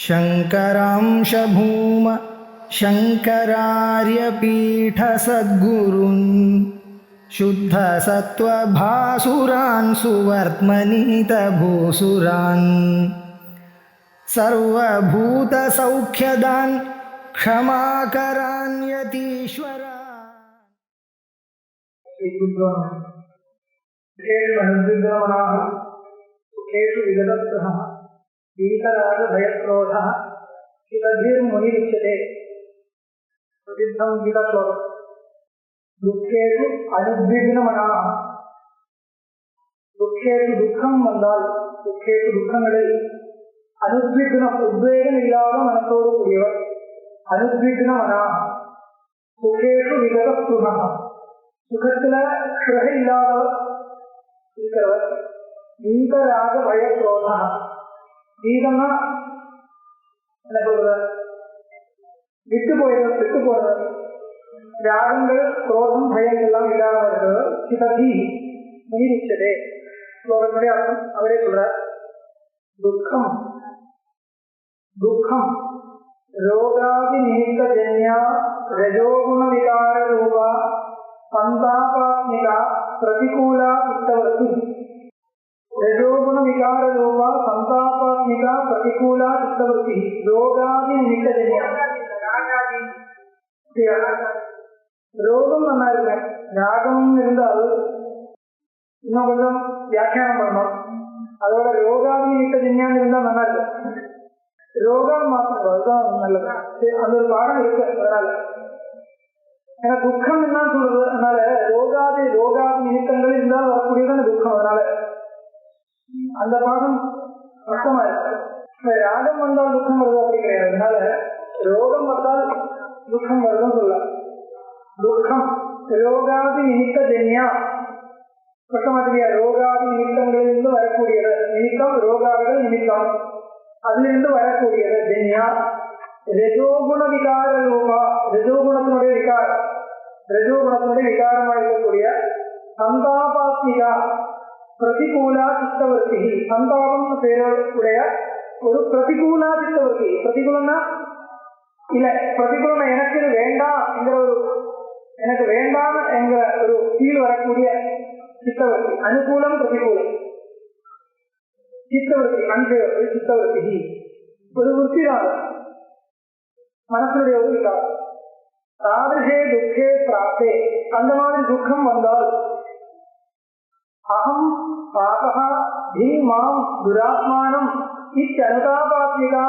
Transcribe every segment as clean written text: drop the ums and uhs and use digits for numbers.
शङ्करांश भूम शङ्करार्यपीठसद्गुरून् शुद्धसत्त्वभासुरान् सुवर्त्मनीतभूसुरान् सर्वभूतसौख्यदान् क्षमाकरान् यतीश्वरान् सुखेषु विगतस्पृहः वीतरागभयक्रोधः शिवधीर्मुनिरुच्यते। प्रसिद्धं गीताश्लोकम्। दुःखेषु अनुद्विग्नमनाः दुःखेषु दुःखं वந்தாल दुःखेषु दुःखங்களில் अनुद्विग्னம் உத்வேகம் இல்லாத மனத்தோடு கூடியவர் அனுத்விக்னமனா. சுகேஷு விகதஸ்புஹः சுகத்துல ஸ்ருஹை இல்லாதவர் இருக்கிறவர். வீதராக பயக்ரோதா வீதம்னா என்ன சொல்ற விட்டு போறவர். ராகங்கள் குரோதம் பயம் எல்லாம் இல்லாதவர்கள் சிவதி முனிச்சதே. ஸ்லோகத்தினுடைய அர்த்தம் அவரே சொல்றார். துக்கம் துக்கம் ரோகாதி நிமித்த ஜன்யா ரஜோகுண விகார ரூபா சந்தாபாத்மிகா பிரதிகூலா சித்தவர்த்தி. रजोगुण विकार रूपा संतापात्मिका प्रतिकूला चित्तवृत्ति रोगादि निमित्त जन्या. ரோகம் நல்லா இருக்கேன். ராகம் இருந்தால் இன்னும் கொஞ்சம் வியாக்கியானம் பண்ணணும். அதோட ரோகாதி நிமித்த ஜன்யான்னு இருந்தால் நல்லா இருக்கும். ரோகம் மாற்றம் அதுதான் நல்லது. அந்த ஒரு பாடம் இருக்கு. அதனால ஏன்னா துக்கம் என்ன சொல்றது, அதனால ரோகாதி நிமித்தங்கள் இருந்தால் வரக்கூடியதான் துக்கம். அதனால அந்த பாகம் அர்த்தமா இருக்கு. ராகம் வந்தால் துக்கம் வருது அப்படி கிடையாது. அதனால ரோகம் வந்தால் துக்கம் வருதுன்னு சொல்லலாம். துக்கம் ரோகாதி நிமித்த ஜன்யா கட்டமாட்டியா. ரோகாதி நிமித்தங்களிலிருந்து வரக்கூடியது. நிமித்தம் ரோகாதிகள் நிமித்தம் அதிலிருந்து வரக்கூடியது ஜன்யா. ரஜோகுண விகார ரூபா ரஜோகுணத்தினுடைய விகாரம் ரஜோகுணத்தினுடைய விகாரமாக இருக்கக்கூடிய சந்தாபாத்மிகா பிரதிகூலா சித்தவர்த்தி. சந்தாபம் பேருடைய ஒரு பிரதிகூலா சித்தவர்த்தி. பிரதிகூலம்னா இல்ல பிரதிகூலம் எனக்கு வேண்டாம் என்கிற ஒரு எனக்கு வேண்டாம் என்கிற ஒரு ஃபீல் வரக்கூடிய சித்தவர்த்தி. அனுகூலம் பிரதிகூலம் சித்தவர்த்தி அன்பேவர்த்தி சித்தவர்த்தி ஒரு விற்பிராகம் மனசுடைய ஒரு விகாரம். தாதிஷே துக்கே பிராப்தே அந்த மாதிரி துக்கம் வந்தால் அகம் பாபஹ தீமாம் துராத்மானம் இத்தனுதாபாத்மிகா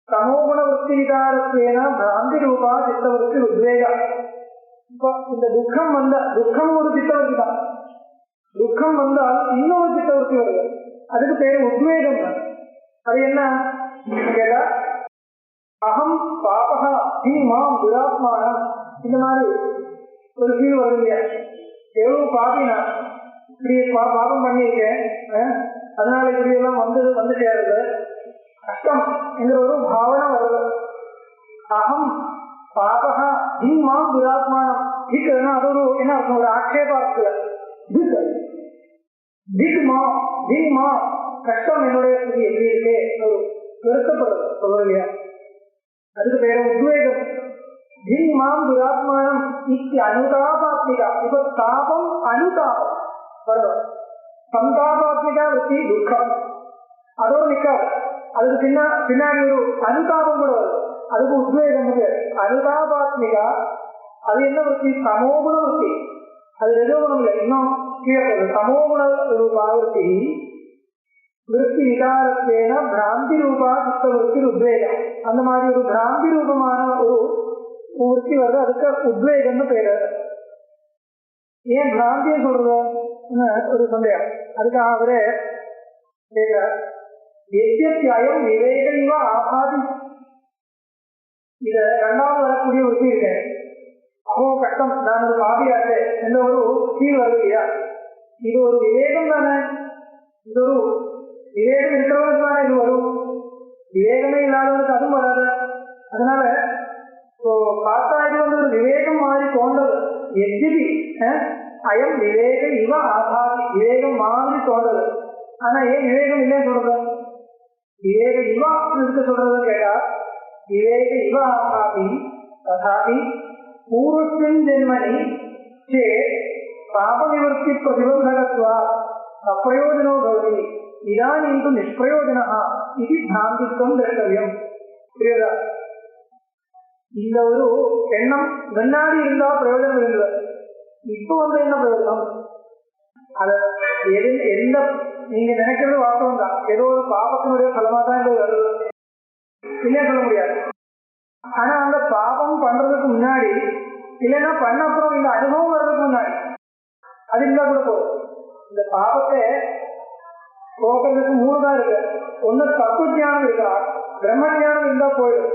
தமோகுணவருத்தி விகாரத்வேன பிராந்தி ரூபா சித்தவருத்தி உத்வேகா. இப்போ இந்த துக்கம் ஒரு சித்தவருத்தி தான். துக்கம் வந்தால் இன்னொரு சித்தவருத்தி வருது. அதுக்கு பேர் உத்வேகம். அது என்ன கேட்டா அகம் பாபஹ தீமாம் துராத்மானம் இந்த மாதிரி ஒரு ஃபீல் வருது இல்லையா. எவ்வளவு பாபினா இப்படி பாபம் பண்ணியிருக்கேன், அதனால இப்படி எல்லாம் வந்து சேருது கஷ்டம் என்கிற ஒரு பாவனை வருது. அகம் பாபஹா தீமாம் துராத்மானம் இருக்குதுன்னா அது ஒரு என்ன அர்த்தம், ஒரு ஆட்சேபா இருக்குல்ல. தீமா கஷ்டம் என்னுடைய ஸ்திதி எப்படி இருக்கே ஒரு வருத்தப்படுறது சொல்றது இல்லையா. அதுக்கு பேர உத்வேகம். தீமாம் துராத்மானம் இத்தி அனுதாபாத்மிகா. இப்ப தாபம் அனுதாபம் வருது. சந்தாபாத்மிகா விருத்தி துக்கம் அதோடு நிற்காது. அதுக்கு பின்னாடி ஒரு அனுதாபம் கூட வருது. அதுக்கு உத்வேகம். அனுதாபாத்மிகா அது என்ன விருத்தி, சமோகுண விருத்தி. அது ரஜோகுணம் இல்லை, இன்னும் கீழே போகுது. சமோகுண ரூபாவிருத்தி விருத்தி விகாரத்தேன பிராந்தி ரூபா சித்தவருத்தி உத்வேகம். அந்த மாதிரி ஒரு பிராந்தி ரூபமான ஒரு விருத்தி வருது. அதுக்கு உத்வேகம்னு பேரு. ஏன் பிராந்தியை சொல்றது ஒரு சந்தேகம். அதுக்காக அவரே கேட்கிறார். எத்தியம் விவேகமா ஆபாதி. இத ரெண்டாவது வரக்கூடிய விருத்தி இருக்கேன். அவ்வளோ கஷ்டம், நான் ஒரு பாதியாச்சு என்ற ஒரு ஃபீல் வருது இல்லையா. இது ஒரு விவேகம் தானே. இது ஒரு விவேகம் இருக்கிறவனுக்கு தானே இது வரும். விவேகமே இல்லாதவனுக்கு அதுவும் வராது. அதனால பார்த்தா இது வந்து ஒரு விவேகம் மாதிரி தோன்றது. எத்திபி அயம் விவேக இவ ஆபாதி. விவேகம் மாதிரி தோன்றது. ஆனா ஏன் விவேகம் இல்லைன்னு சொல்றது, விவேக இவா இருக்கு சொல்றதுன்னு கேட்டா விவேக இவ ஆகாபி ததாபி பூர்வஸ்மின் ஜென்மனி சே பாப நிவர்த்தி பிரதிபந்தகத்வா அப்பிரயோஜனோ பவதி இதானீந்து நிஷ்பிரயோஜனா இது பிராந்தித்வம் திரஷ்டவியம். புரியுதா? இந்த ஒரு எண்ணம் முன்னாடி இருந்தா பிரயோஜனம் இருந்தது, இப்போ வந்து என்ன பிரயோஜனம்? அத எந்த நீங்க நினைக்கிறது வாஸ்தவம் தான், ஏதோ ஒரு பாபத்தினுடைய பலமா தான் இது வருது இல்லையா சொல்ல முடியாது. ஆனா அந்த பாபம் பண்றதுக்கு முன்னாடி இல்லைன்னா பண்ண அப்புறம் இந்த அனுபவம் வர்றதுக்கு முன்னாடி அது இருந்தா கூட போதும். இந்த பாபத்தை போக்குறதுக்கு 3 தான் இருக்கு. ஒண்ணு தத்துவ ஞானம் இருக்கலாம், பிரம்ம ஞானம் இருந்தா போயிடும்,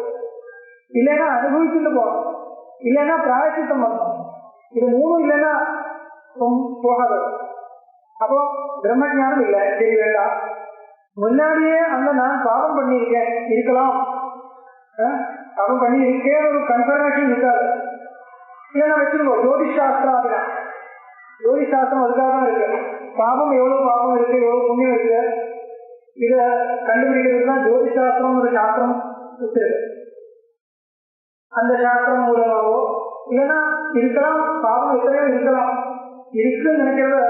இல்லைன்னா அனுபவிச்சுட்டு போகணும், இல்லைன்னா பிராயச்சித்தம் பண்ணணும். இது 3 இல்லைன்னா போகாது. அப்போ பிரம்ம ஞானம் இல்லை, சரி வேண்டாம். முன்னாடியே அந்த நான் பாவம் பண்ணியிருக்கேன் இருக்கலாம், பாவம் பண்ணி இருக்கேன் ஒரு கன்ஃபர்மேஷன் இருக்காது. இல்லைன்னா வச்சிருக்கோம் ஜோதிஷ் சாஸ்திரம். அப்படின்னா ஜோதிஷ் சாஸ்திரம் அதுக்காக தான் இருக்கு. பாவம் எவ்வளவு பாவம் இருக்கு, எவ்வளவு புண்ணியம் இருக்கு, இதை கண்டுபிடிக்கிறதுக்கு தான் ஜோதிஷ் சாஸ்திரம் ஒரு சாஸ்திரம் இருக்கு. அந்த சாஸ்திரம் மூலமாவோ இல்லைன்னா இருக்கலாம், பாவம் எத்தனையோ இருக்கலாம், இருக்குன்னு நினைக்கிறத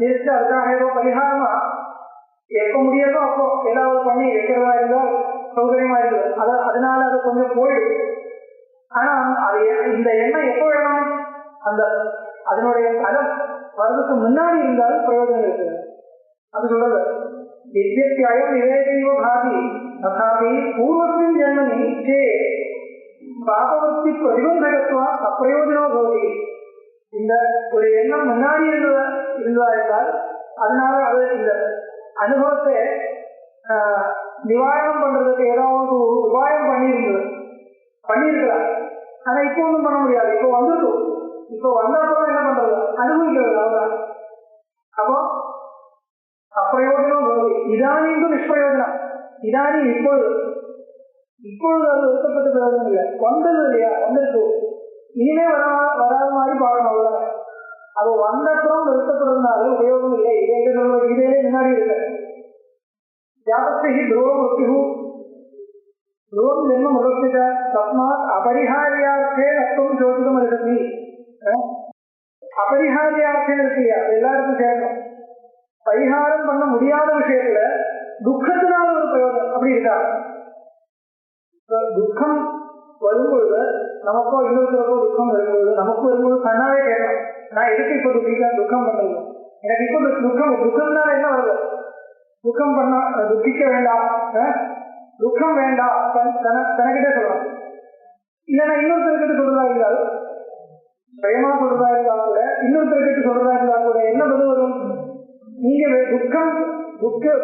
இருக்கு. அதுக்காக ஏதோ பரிகாரமா எப்ப முடியாதோ அப்போ ஏதாவது பண்ணி வைக்கிறதா இருந்தால் சௌகரியமா இருக்குது. அதனால அது கொஞ்சம் போயிடுது. ஆனா அது இந்த எண்ணம் எப்போ வேணும், அந்த அதனுடைய பலம் வர்றதுக்கு முன்னாடி இருந்தாலும் பிரயோஜனம் இருக்கு. அது சொல்றது வித்யத்தியம் விவேகையோ பாதி ததாபி பூர்வத்தின் ஜென்மனி சே பாபவர்த்தி பிரதிபந்தகத்வா அப்பிரயோஜனோ பவதி. இந்த ஒரு எண்ணம் முன்னாடி இருந்ததா இருந்தால் அதனால அது இந்த அனுபவத்தை நிவாரணம் பண்றதுக்கு ஏதாவது உபாயம் பண்ணியிருக்கிறார். ஆனா இப்போ ஒன்றும் பண்ண முடியாது. இப்போ வந்துருக்கும், இப்போ வந்த அப்புறம் என்ன பண்றது, அனுபவிக்கிறது அவ்வளவுதான். அப்போ அப்பிரயோஜனம் வருது. இதானியும் நிஷ்பிரயோஜனம். இதானி இப்பொழுது அது வருத்தப்பட்ட பிரயோஜனம் இல்லை, வந்தது இல்லையா, வந்திருக்கு, இனிமே வராத மாதிரி பாடணும் அவ்வளவுதான். அது வந்த அப்புறம் வருத்தப்படுறதுனால உபயோகம் இல்லை. இதே முன்னாடி இருக்கு ஜாபஸ்தி துரோகம் முக்கிய துரோகம் ஜென்ம முகஸ்தித தஸ்மாத் அபரிஹாரியார்த்தே நஷ்டம் சோதிதம் இருக்கி. அபரிஹாரியார்த்தம் இருக்கு இல்லையா, அது எல்லாருக்கும் சேர்க்கணும். பரிகாரம் பண்ண முடியாத விஷயத்துல துக்கத்தினால ஒரு பிரயோஜனம் அப்படி இருக்காது. துக்கம் வரும்பொழுது நமக்கோ இன்னொருத்தருக்கோ துக்கம் வரும்பொழுது நமக்கு வரும்போது கண்ணாவே கேட்கணும், நான் எதுக்கு இப்போ துக்கம் பண்றது, எனக்கு இப்போ துக்கம்னால என்ன வருது, துக்கம் பண்ண துக்கிக்க வேண்டாம், துக்கம் வேண்டாம் தனக்கிட்டே சொல்லணும். இல்லைன்னா இன்னொருத்தர்கிட்ட சொல்றதா இருந்தால், பயமா சொல்றதா இருந்தால் கூட இன்னொருத்தர்கிட்ட சொல்றதா இருந்தால் கூட என்ன பதில் வரும், நீங்க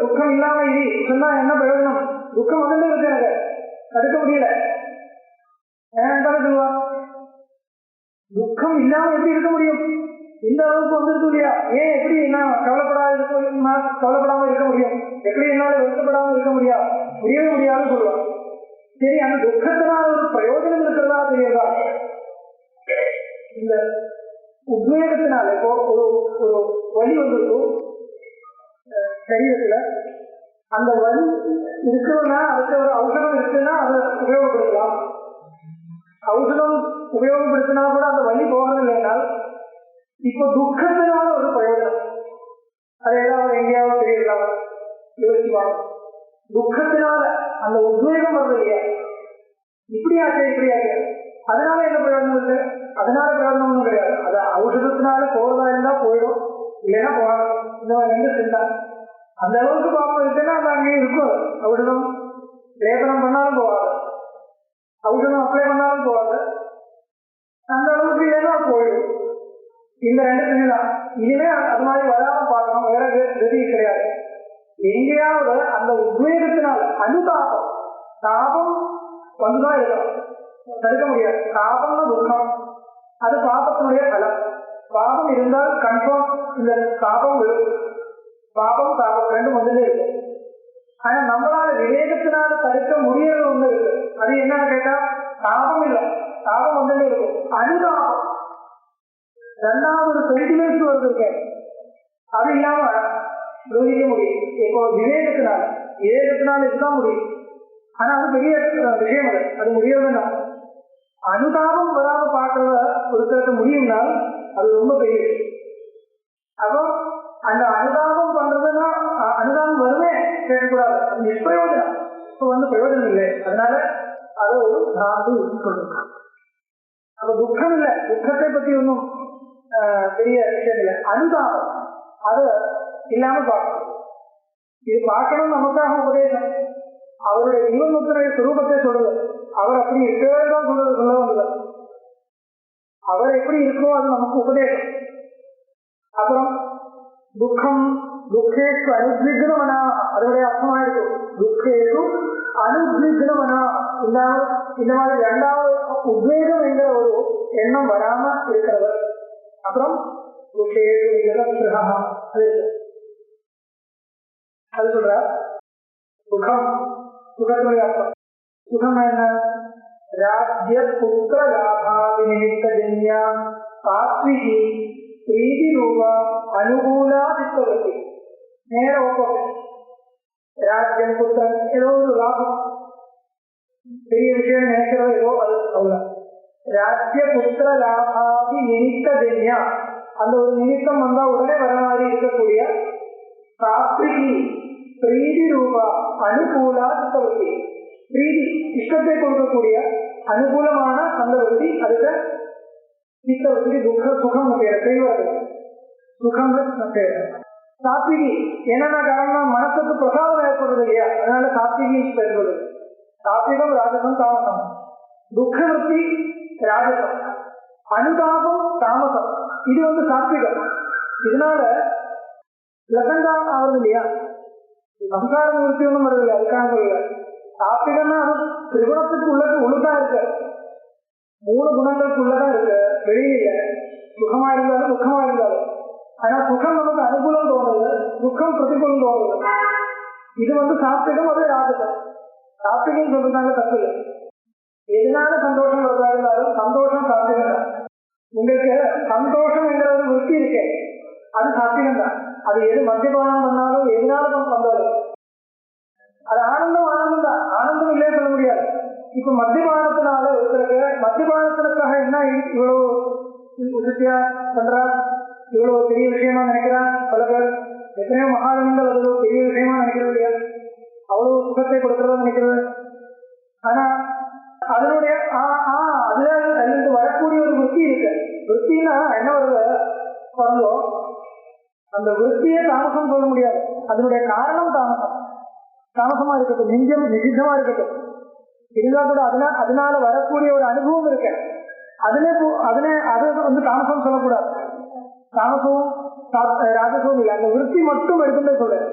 துக்கம் இல்லாம இது சொன்னா என்ன பிரயோஜனம், துக்கம் வந்து இருக்கு, எனக்கு தடுக்க முடியல, சொல்லுவா. துக்கம் இல்லாம எப்படி இருக்க முடியும், இந்த அளவுக்கு வந்துருக்கு இல்லையா, ஏன் எப்படி என்ன கவலைப்படாம இருக்க முடியும், எப்படி என்னால வருத்தப்படாம இருக்க முடியவே முடியாதுன்னு சொல்லுவாங்க. சரி, அந்த துக்கத்தினால ஒரு பிரயோஜனம் இருக்கிறதா தெரியுதா, இந்த உத்வேகத்தினால இப்போ ஒரு வலி வந்துருக்கும் சரீரத்துல, அந்த வலி இருக்குன்னா அதுக்கு ஒரு ஔஷதம் இருக்குன்னா அதை உபயோகப்படுத்தலாம். ஔஷதம் உபயோகப்படுத்தினா கூட அந்த வலி போகிறது இல்லைனால் இப்போ துக்கத்தினால ஒரு பிரயோஜனம், அது ஏதாவது எங்கேயாவது தெரியலாம் யோசிப்பாங்க. துக்கத்தினால அந்த உத்வேகம் வருது இல்லையா, இப்படியாச்சு அதனால என்ன பிரயோஜனம் இருக்கு, அதனால பிரயோஜனம் கிடையாது. அது ஔஷதத்தினால போறதா இருந்தா போயிடும், இல்லைன்னா போகாது. இந்த ரெண்டு சிந்தா அந்த அளவுக்கு பாப்பம் இருக்குன்னா அது அங்கேயும் இருக்கும். ஔஷதம் லேபனம் பண்ணாலும் போகாது, ஔஷதம் அப்ளை பண்ணாலும் போகாது, அந்த அளவுக்கு இல்லைன்னா போயிடும். இந்த ரெண்டு சிந்தா இனிமே அது மாதிரி வராம பார்க்கணும், வேற கதி கிடையாது. எங்கேயாவது அந்த உத்வேகத்தினால அனுதாபம் தாபம் வந்துதான் இருக்கணும், தடுக்க முடியாது. தாபம்னு துக்கம், அது பாபத்தினுடைய பலம். பாபம் இருந்தால் கன்ஃபார்ம் இந்த தாபம் விழும். பாபம் தாபம் ரெண்டு முதல்ல இருக்கு. ஆனா நம்மளால விவேகத்தினால தடுக்க முடியறது ஒண்ணு இருக்கு, அது என்னன்னு கேட்டா தாபம் இல்லை, தாபம் முதல்ல இருக்கும். அனுதாபம் ரெண்டாவது ஒரு சென்டிமெண்ட் வருது இருக்கு, அது இல்லாம யோசிக்க முடியும். இப்போ விவேகத்தினால விஷயத்தினால இதுதான் முடியும். ஆனா அது பெரிய விஷயம் இல்லை, அது முடியறதுன்னா அனுதாபம் வராம பார்க்கறத ஒருத்தருக்கு முடியும்னால் அது ரொம்ப பெரிய விஷயம். அப்போ அந்த அனுதாபம் பண்றதுன்னா அனுதாபம் வருமே கேட்கக்கூடாது, நிஷ்பிரயோஜனம். இப்போ பிரயோஜனம் இல்லை, அதனால அதை ஒரு பிராந்தி சொல்லுங்க. அப்ப துக்கம் இல்லை, துக்கத்தை பத்தி ஒன்றும் பெரிய விஷயம் இல்லை. அனுதாபம் அதை இல்லாம பார்க்கணும். இது பார்க்கணும் நமக்காக உபதேசம். அவருடைய ஜீவன்முக்தனுடைய சுரூபத்தை சொல்றது, அவர் அப்படி இருக்கவே தான் சொல்ல வந்தது. அவர் எப்படி இருக்கோ அது நமக்கு உபதேசம். அப்புறம் துக்கம் துக்கேஷு அனுத்விக்னமனா, அதனுடைய அர்த்தமாயிருக்கும். துக்கேஷு அனுத்விக்னமனா, இந்த மாதிரி இரண்டாவது உத்வேகம் என்கிற ஒரு எண்ணம் வராம இருக்கிறவர். அப்புறம் துக்கேஷு அது சொல்ற சுகம். சுகத்துடைய அர்த்தம் சுகம் என்ன? ராஜ்ய புத்திர லாபாதி நிமித்த ஜன்யா சாத்விகி பிரீதி ரூபா அனுகூலா சித்தவதி. நேர ஒப்பம். ராஜ்யம் புத்திரன் ஏதோ ஒரு லாபம், பெரிய விஷயம் நினைக்கிறதோ ஏதோ அது அவ்வளவு. ராஜ்ய புத்திர லாபாதி நிமித்த ஜன்யா, அந்த ஒரு நிமித்தம் வந்தா உடனே வர மாதிரி இருக்கக்கூடிய சாத்விகி பிரீதி ரூபா அனுகூலா சித்தவதி. பிரீதி இஷ்டத்தை கொடுக்கக்கூடிய அனுகூலமான சந்தவதி, அதுக்கு சித்தவதி துக்க சுகம் பேர் கைவர்கள் சுகம் பேர். சாத்விகி என்னென்ன காரணம்? மனசுக்கு பிரசாதம் ஏற்படுறது இல்லையா, அதனால சாத்விகி ஏற்படுது. சாத்விகம் ராஜசம் தாமசம். துக்க விருத்தி ராஜசம், அனுதாபம் தாமசம், இது சாத்விகம். இதனால லசங்காரம் ஆகுது இல்லையா, சம்சார நிவர்த்தி ஒன்றும் வருது இல்லை, அதுக்காக சொல்லல. சாத்விகம்னா அது திரிகுணத்துக்கு உள்ளதான் இருக்கு, 3 குணங்களுக்குள்ளதான் இருக்கு, வெளியில சுகமா இருந்தாலும் துக்கமா இருந்தாலும். ஆனா சுகம் நமக்கு அனுகூலம் தோணுது, துக்கம் பிரதிகூலம் தோணுது. இது சாத்விகம், அது ராஜசம். சாத்விகம் சொல்றதாங்க தப்பு இல்லை. எதனால சந்தோஷம் வருதா இருந்தாலும் சந்தோஷம் சாத்விகம் தான். உங்களுக்கு சந்தோஷம் என்கிற ஒரு விருத்தி இருக்கே, அது சாத்விகம் தான். அது எது மத்தியபானம் பண்ணாலும் எதனாலும் வந்தாலும் அது ஆனந்தம் தான். ஆனந்தம் இல்லைன்னு சொல்ல முடியாது. இப்ப மத்தியபானத்தினால ஒருத்தருக்கு மத்தியபானத்திற்காக என்ன இவ்வளவு உறுதியா பண்றா, இவ்வளவு பெரிய விஷயமா நினைக்கிறான். பல பேர் எத்தனையோ மகாஜனங்கள் அது பெரிய விஷயமா நினைக்கிறது இல்லையா, அவ்வளவு சுகத்தை கொடுக்கறதா நினைக்கிறது. ஆனா அதனுடைய அதுல இருந்து வரக்கூடிய ஒரு விருத்தி இருக்கு. விருத்தின்னா என்ன வருது பாருங்க, அந்த விருத்தியே தாமசம் சொல்ல முடியாது. அதனுடைய காரணம் தாமசமா இருக்கட்டும், நெஞ்சம் நிஷித்தமா இருக்கட்டும், இருந்தா கூட அதனால வரக்கூடிய ஒரு அனுபவம் இருக்கு. அது தாமசம் சொல்லக்கூடாது. தாமசமும் ராஜசமும் இல்லை, அந்த விருத்தி மட்டும் எடுத்துட்டு சொல்றேன்.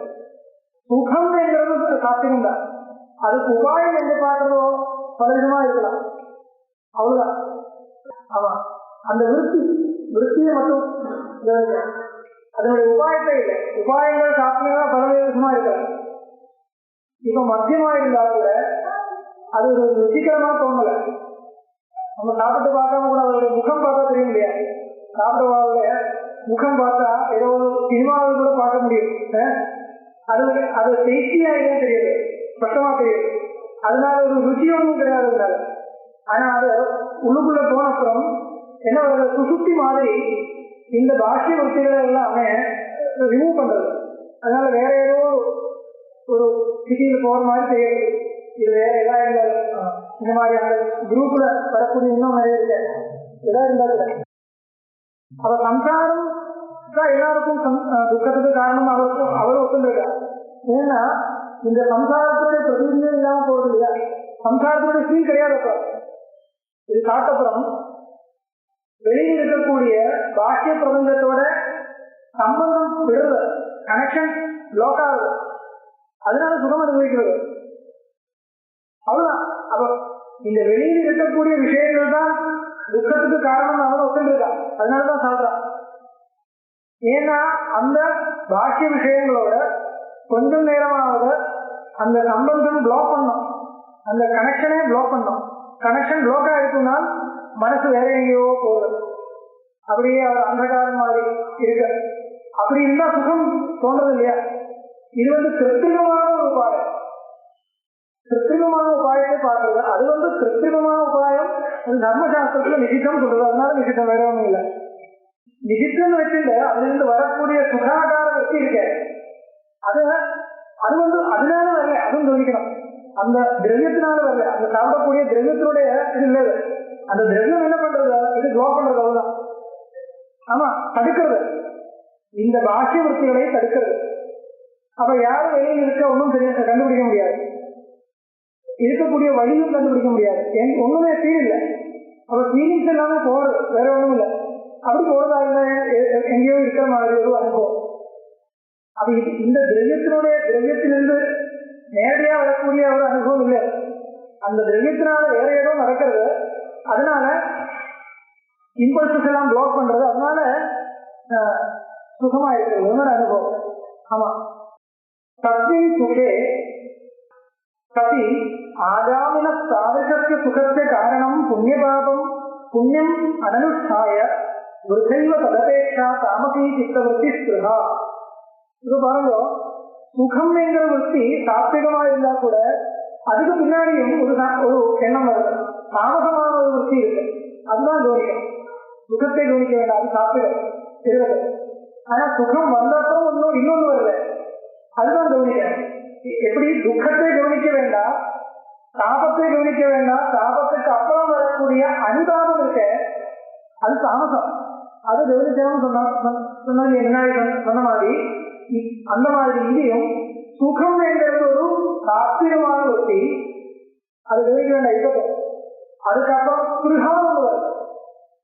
சுகம் என்கிறது சாத்தியம் தான். அதுக்கு உபாயம் என்று பார்க்கறதோ பல விதமா இருக்கலாம், அவ்வளவுதான். ஆமா, அந்த விருத்தியை மட்டும் அதனுடைய உபாயத்தை இல்லை. உபாயங்கள் சாப்பிட்டா பல விதமா இருக்கலாம். இப்ப மத்தியமா இருந்தா கூட அது ஒரு ருச்சிகரமா தோணல. நம்ம சாப்பிட்டு பார்க்காம கூட அதோட முகம் பார்த்தா தெரிய முடியாது. சாப்பிடுவாங்க முகம் பார்த்தா ஏதோ ஒரு சினிமாவில் கூட பார்க்க முடியும். அது டேஸ்டியா இல்லைன்னு தெரியாது, ஸ்பஷ்டமா தெரியாது. அதனால ஒரு ருச்சி ஒன்றும் கிடையாது. ஆனா அது உள்ளுக்குள்ள போன அப்புறம் என்ன ஒரு சுசுப்தி மாதிரி இந்த பாஷ்ய வృத்திகளை எல்லாமே ரிமூவ் பண்றது. அதனால வேற ஏதோ ஒரு சிட்டியில் போற மாதிரி தெரியாது. இது வேற ஏதாவது இருந்தாலும் இந்த மாதிரி அந்த குரூப்ல வரக்கூடிய இன்னும் நிறைய இருக்கு. ஏதாவது இருந்தாலும் அவ சம்சாரம் தான் எல்லாருக்கும் துக்கத்துக்கு காரணம் அவரும் ஒத்துருக்காரு. ஏன்னா இந்த சம்சாரத்துடைய பிரதிநிதியே இல்லாம போறது இல்லையா, சம்சாரத்துடைய ஃபீல் கிடையாது. அப்ப இது காட்டப்புறம் வெளியில் இருக்கக்கூடிய பாஷ்ய பிரபஞ்சத்தோட சம்பந்தம் விடுறது, கனெக்ஷன் பிளாக் ஆகுது. அதனால சுகம் அனுபவிக்கிறது, அவ்வளவுதான். அப்ப இந்த வெளியில் இருக்கக்கூடிய விஷயங்கள் தான் துக்கத்துக்கு காரணம் அவன் ஒத்துருக்கான். அதனாலதான் சாப்பிட்றான். ஏன்னா அந்த பாக்கிய விஷயங்களோட கொஞ்சம் நேரமாவது அந்த சம்பந்தம் பிளாக் பண்ணும், அந்த கனெக்ஷனே பிளாக் பண்ணும். கனெக்ஷன் பிளாக் ஆகிடுச்சுன்னா மனசு வேற எங்கேயோ போகுது, அப்படியே அவர் அந்தகாரம் மாதிரி இருக்க. அப்படி இருந்தா சுகம் தோன்றது இல்லையா. இது கிருத்திகமான ஒரு பாடம். பார்க்கறது அது கிருத்திரிமமான உபாயம். அது தர்மசாஸ்திரத்துல நிஷித்தம் சொல்றது, அதனால நிஷித்தம் வேற ஒன்றும் இல்லை. நிஷித்தம் வச்சுட்டு அதுல இருந்து வரக்கூடிய சுகாகார வச்சு இருக்கு, அது அதனால வரல, அதுவும் கவனிக்கணும். அந்த திரவியத்தினால வரல, அந்த சாப்பிடக்கூடிய திரவியத்தினுடைய இது இல்லை. அந்த திரவியம் என்ன பண்றது, இது க்ளோ பண்றது, அவ்வளவுதான். ஆமா, தடுக்கிறது, இந்த பாஷ்ய விற்பிகளை தடுக்கிறது. அப்ப யாரும் வெளியில் இருக்க ஒன்றும் கண்டுபிடிக்க முடியாது, இருக்கக்கூடிய வழியும் கண்டுபிடிக்க முடியாது, ஒண்ணுமே ஃபீல் இல்லை. அப்ப ஃபீலிங்ஸ் எல்லாமே போறது, வேற ஒண்ணும் இல்லை. அப்படி போறதா இருந்தா எங்கேயோ இருக்கிற மாதிரி ஒரு அனுபவம். அப்ப இந்த திரவியத்திலிருந்து நேரடியா வரக்கூடிய ஒரு அனுபவம் இல்லை, அந்த திரவியத்தினால வேற ஏதோ நடக்கிறது, அதனால இம்பல்சஸ் எல்லாம் பிளாக் பண்றது, அதனால சுகமா இருக்கிறது ஒரு அனுபவம். ஆமா, தஸ்மின் சுகே சதி ஆகாமின சாதகத்திய சுகத்திய காரணம் புண்ணியபாபம் புண்ணியம் அனனுஷ்டாய விருதைவ ததபேட்சா தாமசி சித்தவருத்தி ஸ்பிருஹா. இது பாருங்க, சுகம் என்கிற விற்பி சாத்விகமா இருந்தா கூட அதுக்கு பின்னாடியும் ஒரு எண்ணம் வருது, தாமசமான ஒரு விற்பி இருக்கு, அதுதான் கவனிக்கணும். சுகத்தை கவனிக்க வேண்டாம், அது சாத்விகம் இருக்கிறது. ஆனா சுகம் வந்தப்புறம் இன்னொன்னு வருது, அதுதான் கவனிக்கணும். எப்படி துக்கத்தை கவனிக்க வேண்டாம், தாபத்தை கவனிக்க வேண்டாம், தாபத்துக்கு அப்புறம் வரக்கூடிய அனுதாபம் இருக்க அது தாமசம், அது கவனிக்கணும்னு சொன்னது முன்னாடி சொன்ன மாதிரி. அந்த மாதிரி இங்கேயும் சுகம் என்கிறது ஒரு சாத்விகமான ஒத்தி, அது கவனிக்க வேண்டாம். இப்போ அதுக்கப்புறம் ஸ்பிருஹா வருது,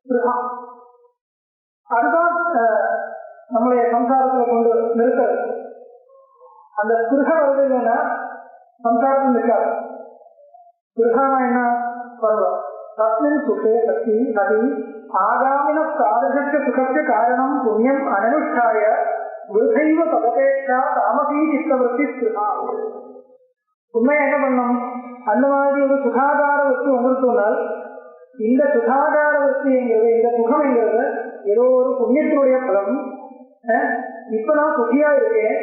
ஸ்பிருஹா அதுதான் நம்மளுடைய சம்சாரத்துல கொண்டு நிறுத்துறது. அந்த ஸ்பிருஹா வருது இல்லைன்னா சம்சாரத்தில் நிற்காது. ஸ்பிருஹானா என்ன சொல்லலாம், தஸ்மின் சுகே சக்தி நதி ஆகாமின சாதகத்திய சுகத்திய காரணம் புண்ணியம் அனனுஷ்டாய விருதைவ பதபேட்சா தாமசி சித்தவருத்தி ஸ்பிருஹா. உண்மையா என்ன பண்ணும், அந்த மாதிரி ஒரு சுகாதார வஸ்து உங்களுக்கு சொன்னால், இந்த சுகாதார வஸ்து என்கிறது, இந்த சுகம் என்கிறது ஏதோ ஒரு புண்ணியத்தினுடைய பலம். இப்ப நான் சுகியா இருக்கேன்,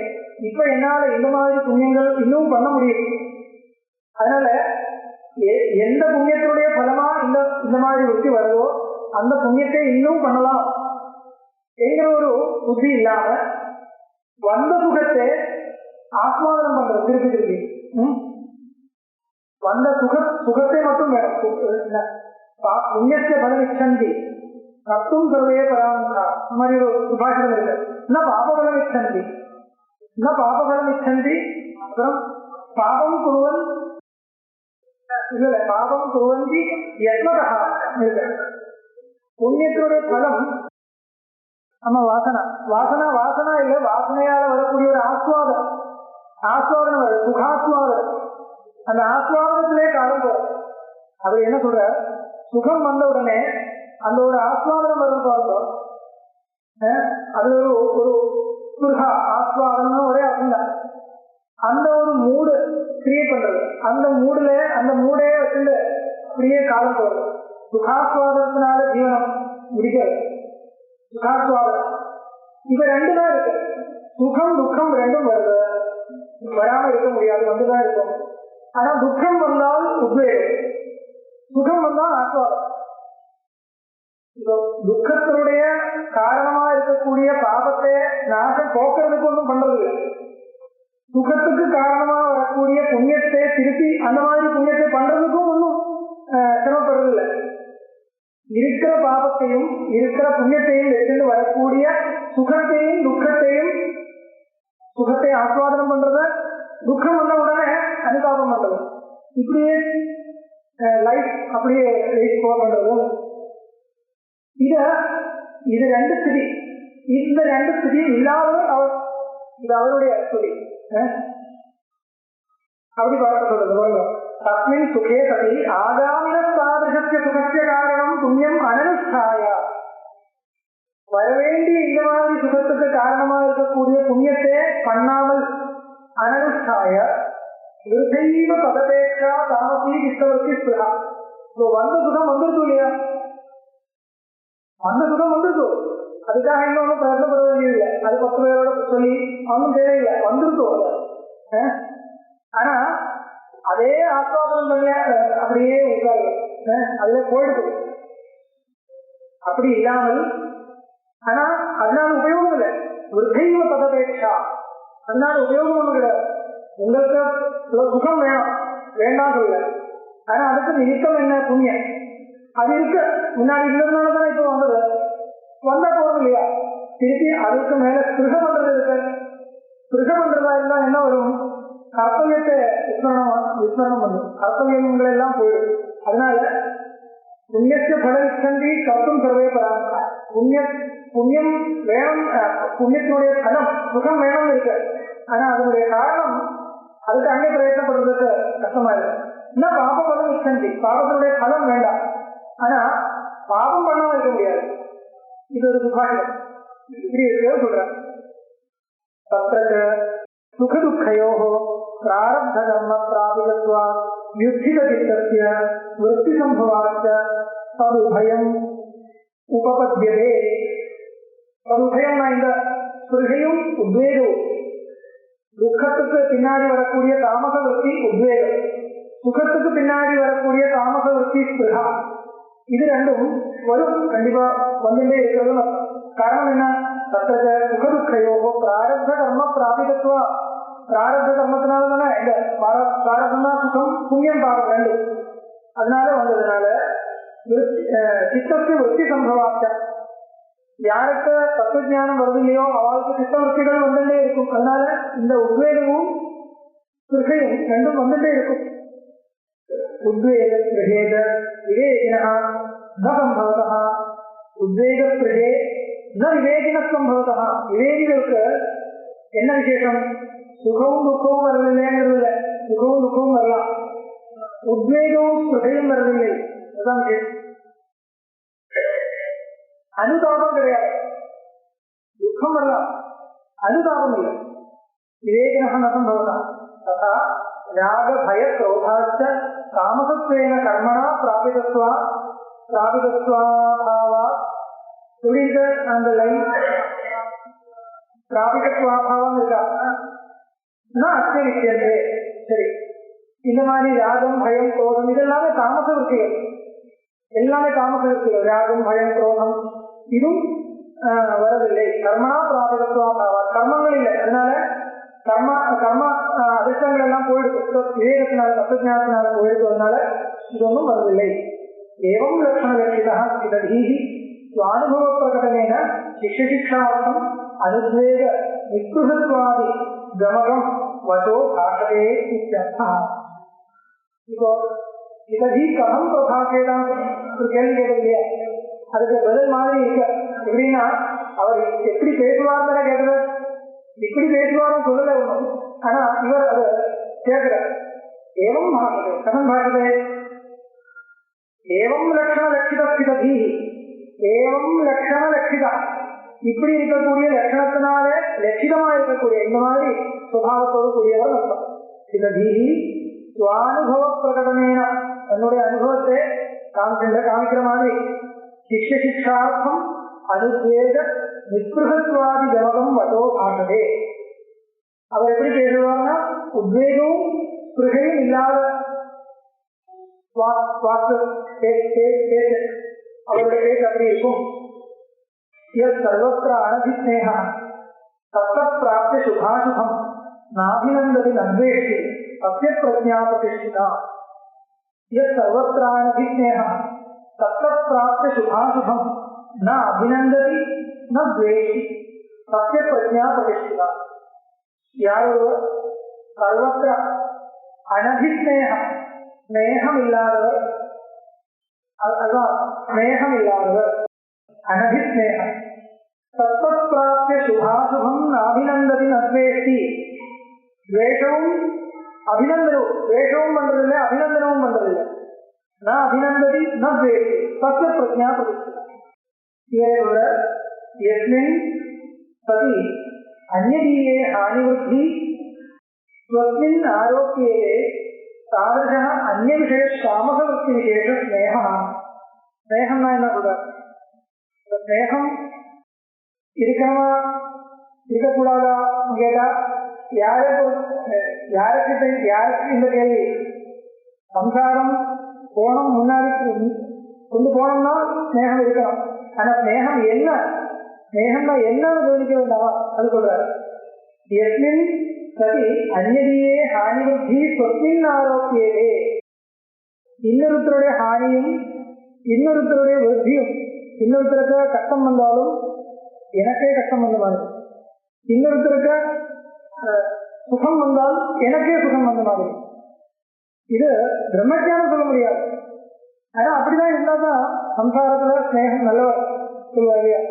இப்ப என்னால இந்த மாதிரி புண்ணியங்கள் இன்னும் பண்ண முடியும். அதனால எந்த புண்ணியத்தினுடைய பலமா இந்த மாதிரி வச்சு வருதோ அந்த புண்ணியத்தை இன்னும் பண்ணலாம் என்கிற ஒரு புத்தி இல்லாம வந்த சுகத்தை ஆஸ்வாதனம் பண்றது, திருப்பி வந்த சுகத்தை மட்டும் வேணும். புண்ணியத்தை பலமிச்சந்தி ரத்தும் சர்வே பராமுகா, இந்த மாதிரி ஒரு சுபாஷிதம் இருக்கு. இன்னும் பாபபலம் இச்சந்தி, இன்னும் பாபபலம் இச்சந்தி. அப்புறம் பாபம் குருவன் இல்ல பாபம் குருவந்தி யத்மதா இருக்கு. புண்ணியத்தினுடைய பலம் நம்ம வாசனா இல்ல, வாசனையால வரக்கூடிய ஒரு ஆஸ்வாதனம் வருது, சுகாஸ்வாதம். அந்த ஆஸ்வாதனத்திலே காலம் போகும். அது என்ன சொல்ற, சுகம் வந்த உடனே அந்த ஒரு ஆஸ்வாதனம் வரும் பார்த்தோம், அது ஒரு சுகா ஆஸ்வாதனம் ஒரே அர்த்தம். அந்த ஒரு மூடு கிரியேட் பண்றது, அந்த மூடே வச்சுட்டு அப்படியே காலம் போகுது. சுகாஸ்வாதத்தினால ஜீவனம் முடிக்கிறது, சுகாஸ்வாதம். இப்ப ரெண்டுதான் இருக்கு, சுகம் துக்கம் ரெண்டும் வருது, வராம இருக்க முடியாது, வந்துதான் இருக்கும். ஆனா துக்கம் வந்தால் உத்வேகம், சுகம் வந்தால் ஆஸ்வாதம். இப்போ துக்கத்தினுடைய காரணமா இருக்கக்கூடிய பாபத்தை நாசம் போக்குறதுக்கு ஒன்றும் பண்றது இல்லை. சுகத்துக்கு காரணமா வரக்கூடிய புண்ணியத்தை திருப்பி அந்த மாதிரி புண்ணியத்தை பண்றதுக்கும் ஒன்றும் சிரமப்படுறது இல்லை. இருக்கிற பாபத்தையும் இருக்கிற புண்ணியத்தையும் வச்சுட்டு வரக்கூடிய சுகத்தையும் துக்கத்தையும், சுகத்தை ஆஸ்வாதனம் பண்றத, துக்கம் வந்த உடனே அனுதாபம் பண்றது, இப்படியே லைஃப் அப்படியே பண்றது. இது ரெண்டு ஸ்திதி, இந்த ரெண்டு ஸ்திதியும் இல்லாதவர் இது அவருடைய ஸ்திதி. அப்படி பார்க்க சொல்றது. தஸ்மின் சுகே சதி ஆகாமின சாதகத்திய சுகத்திய காரணம் புண்ணியம் அனனுஷ்டாய. வரவேண்டிய இந்த மாதிரி சுகத்துக்கு காரணமா இருக்கக்கூடிய புண்ணியத்தை பண்ணாமல் அனனுஷ்டாய விருதைவ பதபேட்சா தாமசி சித்தவருத்தி ஸ்பிருஹா. வந்த சுகம் வந்துருது இல்லையா, அந்த சுகம் வந்துருது, அதுக்காக இன்னொன்னும் பிரயத்னப்பட வேண்டியதில்லை. அது 10 பேரோட சொல்லி ஒன்றும் தேவையில்லை, வந்துருக்கோம். ஆனா அதே ஆஸ்வாதனம் பண்ண அப்படியே உட்காரு, அதுல போயிடுது. அப்படி இல்லாமல், ஆனா அதனால உபயோகம் இல்லை. ஒரு தெய்வ பதபேட்சா, அதனால உபயோகம் ஒண்ணு கிடையாது. உங்களுக்கு சுகம் வேணும், வேண்டாம் சொல்ல, ஆனா அதுக்கு நிமித்தம் என்ன? புண்ணியம். அது இருக்க முன்னாடி இருந்ததுனாலதான் இப்ப வந்தது, வந்தா போறது இல்லையா? திருப்பி அதுக்கு மேல ஸ்பிருக பண்றது இருக்கு. ஸ்பிருக பண்றதா இருந்தா என்ன வரும்? கர்த்தவியத்தை விஸ்மரணம் பண்ணும், கர்த்தவியங்கள் எல்லாம் போயிடும். அதனால புண்ணியத்தை பலவிச்சந்தி கர்த்தம் சர்வே பராம. புண்ணியம் வேணும், புண்ணியத்தினுடைய பலம் சுகம் வேணும்னு இருக்கு. ஆனா அதனுடைய காரணம் அதுக்கு அங்கே பிரயத்தனப்படுறதுக்கு கஷ்டமா இருக்கு. இன்னும் பாப பலம் விச்சந்தி, பாபத்தினுடைய பலம் வேண்டாம், ஆனா பாபம் பண்ணாம இருக்க முடியாது. இது ஒரு சுபாஷம். இப்படி இருக்கிறத சொல்றேன். தத்திர சுக துக்கையோ பிராரப்த கர்ம பிராபிகத்வா யுத்தித சித்தஸ்ய விருத்தி சம்பவாச்ச ததுபயம் உபபத்யதே. ததுபயம்னா இந்த ஸ்பிருகையும் உத்வேகமும், துக்கத்துக்கு பின்னாடி வரக்கூடிய தாமக விருத்தி உத்வேகம், சுகத்துக்கு பின்னாடி வரக்கூடிய தாமக விருத்தி ஸ்பிருகா, இது ரெண்டும் வரும், கண்டிப்பா வந்துட்டே இருக்கிறது. காரணம் என்ன? தத்தக சுகதுக்கையோகோ பிராரப்த கர்ம பிராபிகத்வா. பிராரப்த கர்மத்தினால தானே இந்த பிராரப்தம்னா சுகம், புண்ணியம், பாவம் ரெண்டு, அதனால வந்ததுனால சித்தத்துக்கு விருத்தி சம்பவாச்ச. யாருக்கு தத்துவஞானம் வருது இல்லையோ அவளுக்கு சித்த விருத்திகள் வந்துட்டே இருக்கும். அதனால இந்த உத்வேகமும் ஸ்பிருகையும் ரெண்டும் வந்துட்டே இருக்கும். உத்வேக ஸ்பிருகேத விவேகினா ந சம்பவதா. உத்வேக ஸ்பிருகே ந விவேகினத்துவம் பவதா. விவேகிகளுக்கு என்ன விசேஷம்? சுகமும் துக்கமும் வரவில்லைங்கிறது இல்லை, சுகமும் துக்கமும் வரலாம், உத்வேகமும் ஸ்பிருகையும் வரவில்லை, அதுதான் விசேஷம். அனுதாபம் கிடையாது, துக்கம் வரலாம், அனுதாபம் இல்லை. விவேகினா ந சம்பவதா. ததா ராக பய க்ரோதாச்ச தாமசத்வேன கர்மணா பிராபிதத்வாபாவா. புரியுது அந்த லைன்? பிராபிதத்வாபாவம் இருக்கா? அச்சரிக்கிறது. சரி, இந்த மாதிரி ராகம் பயம் குரோதம் இதெல்லாமே தாமச விருத்திகள், எல்லாமே தாமச விருத்திகள். ராகம் பயம் குரோதம் இதுவும் வரவில்லை. கர்மனா பிராபிதத்வாபாவா, கர்மங்கள் இல்லை, அதனால கர்ம அதிர்ஷ்டங்கள் எல்லாம் போயிடுது, விவேகத்தினால தத்துவஞானத்தினால போயிடுது, அதனால இது ஒன்றும் வரவில்லை. ஏவம் லட்சண லட்சிதா இதீஹி ஸ்வானுபவ பிரகடனேன சிஷ்யசிக்ஷார்த்தம் அனுத்வேக நிஸ்புருஷத்வாதி கமகம் வசோ பாஷதே இத்யர்த்தः. இப்போ இதீ கதம் பிரபாஷேதான் ஒரு கேள்வி கேட்க இல்லையா? அதுக்கு பதில் மாதிரி இருக்கு. எப்படின்னா, அவர் எப்படி பேசுவார் தானே கேட்கறது, இப்படி பேசுவாரும் சொல்லல ஒண்ணும், ஆனா இவர் அதை கேட்கிறார். ஏவம் பாஷதே, கதம் பாஷதே? ஏவம் லட்சண லட்சிதீ, ஏவம் லட்சண லட்சிதா, இப்படி இருக்கக்கூடிய லட்சணத்தினால லட்சிதமா இருக்கக்கூடிய இந்த மாதிரி சுபாவத்தோடு கூடியவர் அர்த்தம். சிதீஹி சுவானுபவ பிரகடனேன, தன்னுடைய அனுபவத்தை காமிக்கிற மாதிரி சிஷ்ய சிக்ஷார்த்தம் அனுத்வேக நிஸ்பிருகத்வாதி கமகம் வசோ பாஷதே. அவர் எப்படி பேசுவார்னா, உத்வேகமும் ஸ்பிருகையும் இல்லாத அவருடைய பேச்சு அப்படி இருக்கும். சர்வத்திர அனதிஸ்நேக தத்தத் பிராப்திய சுபாசுபம் நாபிநந்ததி நத்வேஷ்டி அஸ்ய பிரஜ்ஞா பிரதிஷ்டிதா. சர்வத்திர அனதிஸ்நேக தத்தத் பிராப்திய சுபாசுபம் ந அபிநந்ததி ந துவேஷ்டி அஸ்ய பிரஜ்ஞா பிரதிஷ்டிதா. யாரொருவர் சர்வத்திர அனதிஸ்நேக, ஸ்நேகம் இல்லாதவர், அதான் ஸ்நேகம் இல்லாதவர், அனதிஸ்நேகம், தத்தத் பிராப்திய சுபாசுபம் நாபிநந்ததி நத்வேஷ்டி. துவேஷமும் அபிநந்தனமும், துவேஷமும் பண்றதில்லை அபிநந்தனமும் பண்றதில்லை. ந அபிநந்ததி ந துவேஷ்டி தஸ்ய பிரஜ்ஞா பிரதிஷ்டிதா. இவரோட யஸ்மின் சதி அந்யதீயே ஹானிவృద్ధி ஸ்வஸ்மின் ஆரோக்கியே தாதൃശ அந்நிய விஷய சாமக விருத்தி விசேஷ ஸ்நேகம். ஸ்நேகம்னா என்ன சொல்றார்? ஸ்நேகம் இருக்கணுமா இருக்கக்கூடாதா கேட்டா யாருக்கு இந்த கேள்வி சம்சாரம் போனோம் முன்னாடி கொண்டு போனோம்னா ஸ்நேகம் இருக்கணும். ஆனா ஸ்நேகம்னா என்னன்னு கவனிக்க வேண்டாமா அது சொல்றாரு. எஸ்மின் சதி அந்நியே ஹானிவர்த்தி சொத்தின் ஆரோக்கியவே. இன்னொருத்தருடைய ஹானியும் இன்னொருத்தருடைய விருத்தியும், இன்னொருத்தருக்கு கஷ்டம் வந்தாலும் எனக்கே கஷ்டம் வந்த மாதிரி, இன்னொருத்தருக்கு சுகம் வந்தால் எனக்கே சுகம் வந்த மாதிரி. இது பிரம்மஜானம் சொல்ல முடியாது. ஆனா அப்படிதான் இருந்தாதான் சம்சாரத்துல ஸ்நேகம் நல்லவர் சொல்லுவா இல்லையா.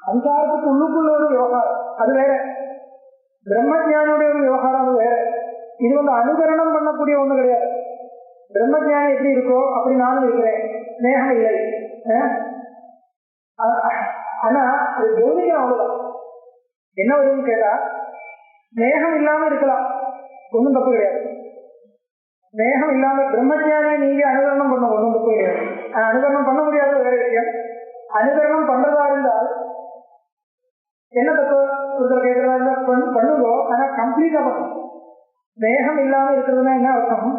சம்சாரத்துக்கு உள்ளுக்குள்ள ஒரு விவகாரம் அது வேற, பிரம்மஜானியுடைய ஒரு விவகாரம் அது வேற. இது அனுகரணம் பண்ணக்கூடிய ஒண்ணு கிடையாது. பிரம்மஜானி எப்படி இருக்கோ அப்படி நானும் இருக்கிறேன், ஸ்நேகம் இல்லை. ஆனா அது கவனிக்கணும் அவ்வளவுதான். என்ன வரும்னு கேட்டா, ஸ்நேகம் இல்லாம இருக்கலாம், ஒன்றும் தப்பு கிடையாது. ஸ்நேகம் இல்லாம பிரம்மஜானியை நீங்க அனுகரணம் பண்ண ஒன்றும் தப்பு கிடையாது. அனுகரணம் பண்ண முடியாத வேற விஷயம். அனுகரணம் பண்றதா இருந்தால் என்ன தப்பு? ஒருத்தர் கேட்கறதா இருந்தா பண்ணுங்கோ, ஆனா கம்ப்ளீட்டா பண்ணும். ஸ்நேகம் இல்லாம இருக்கிறதுனா என்ன அர்த்தம்?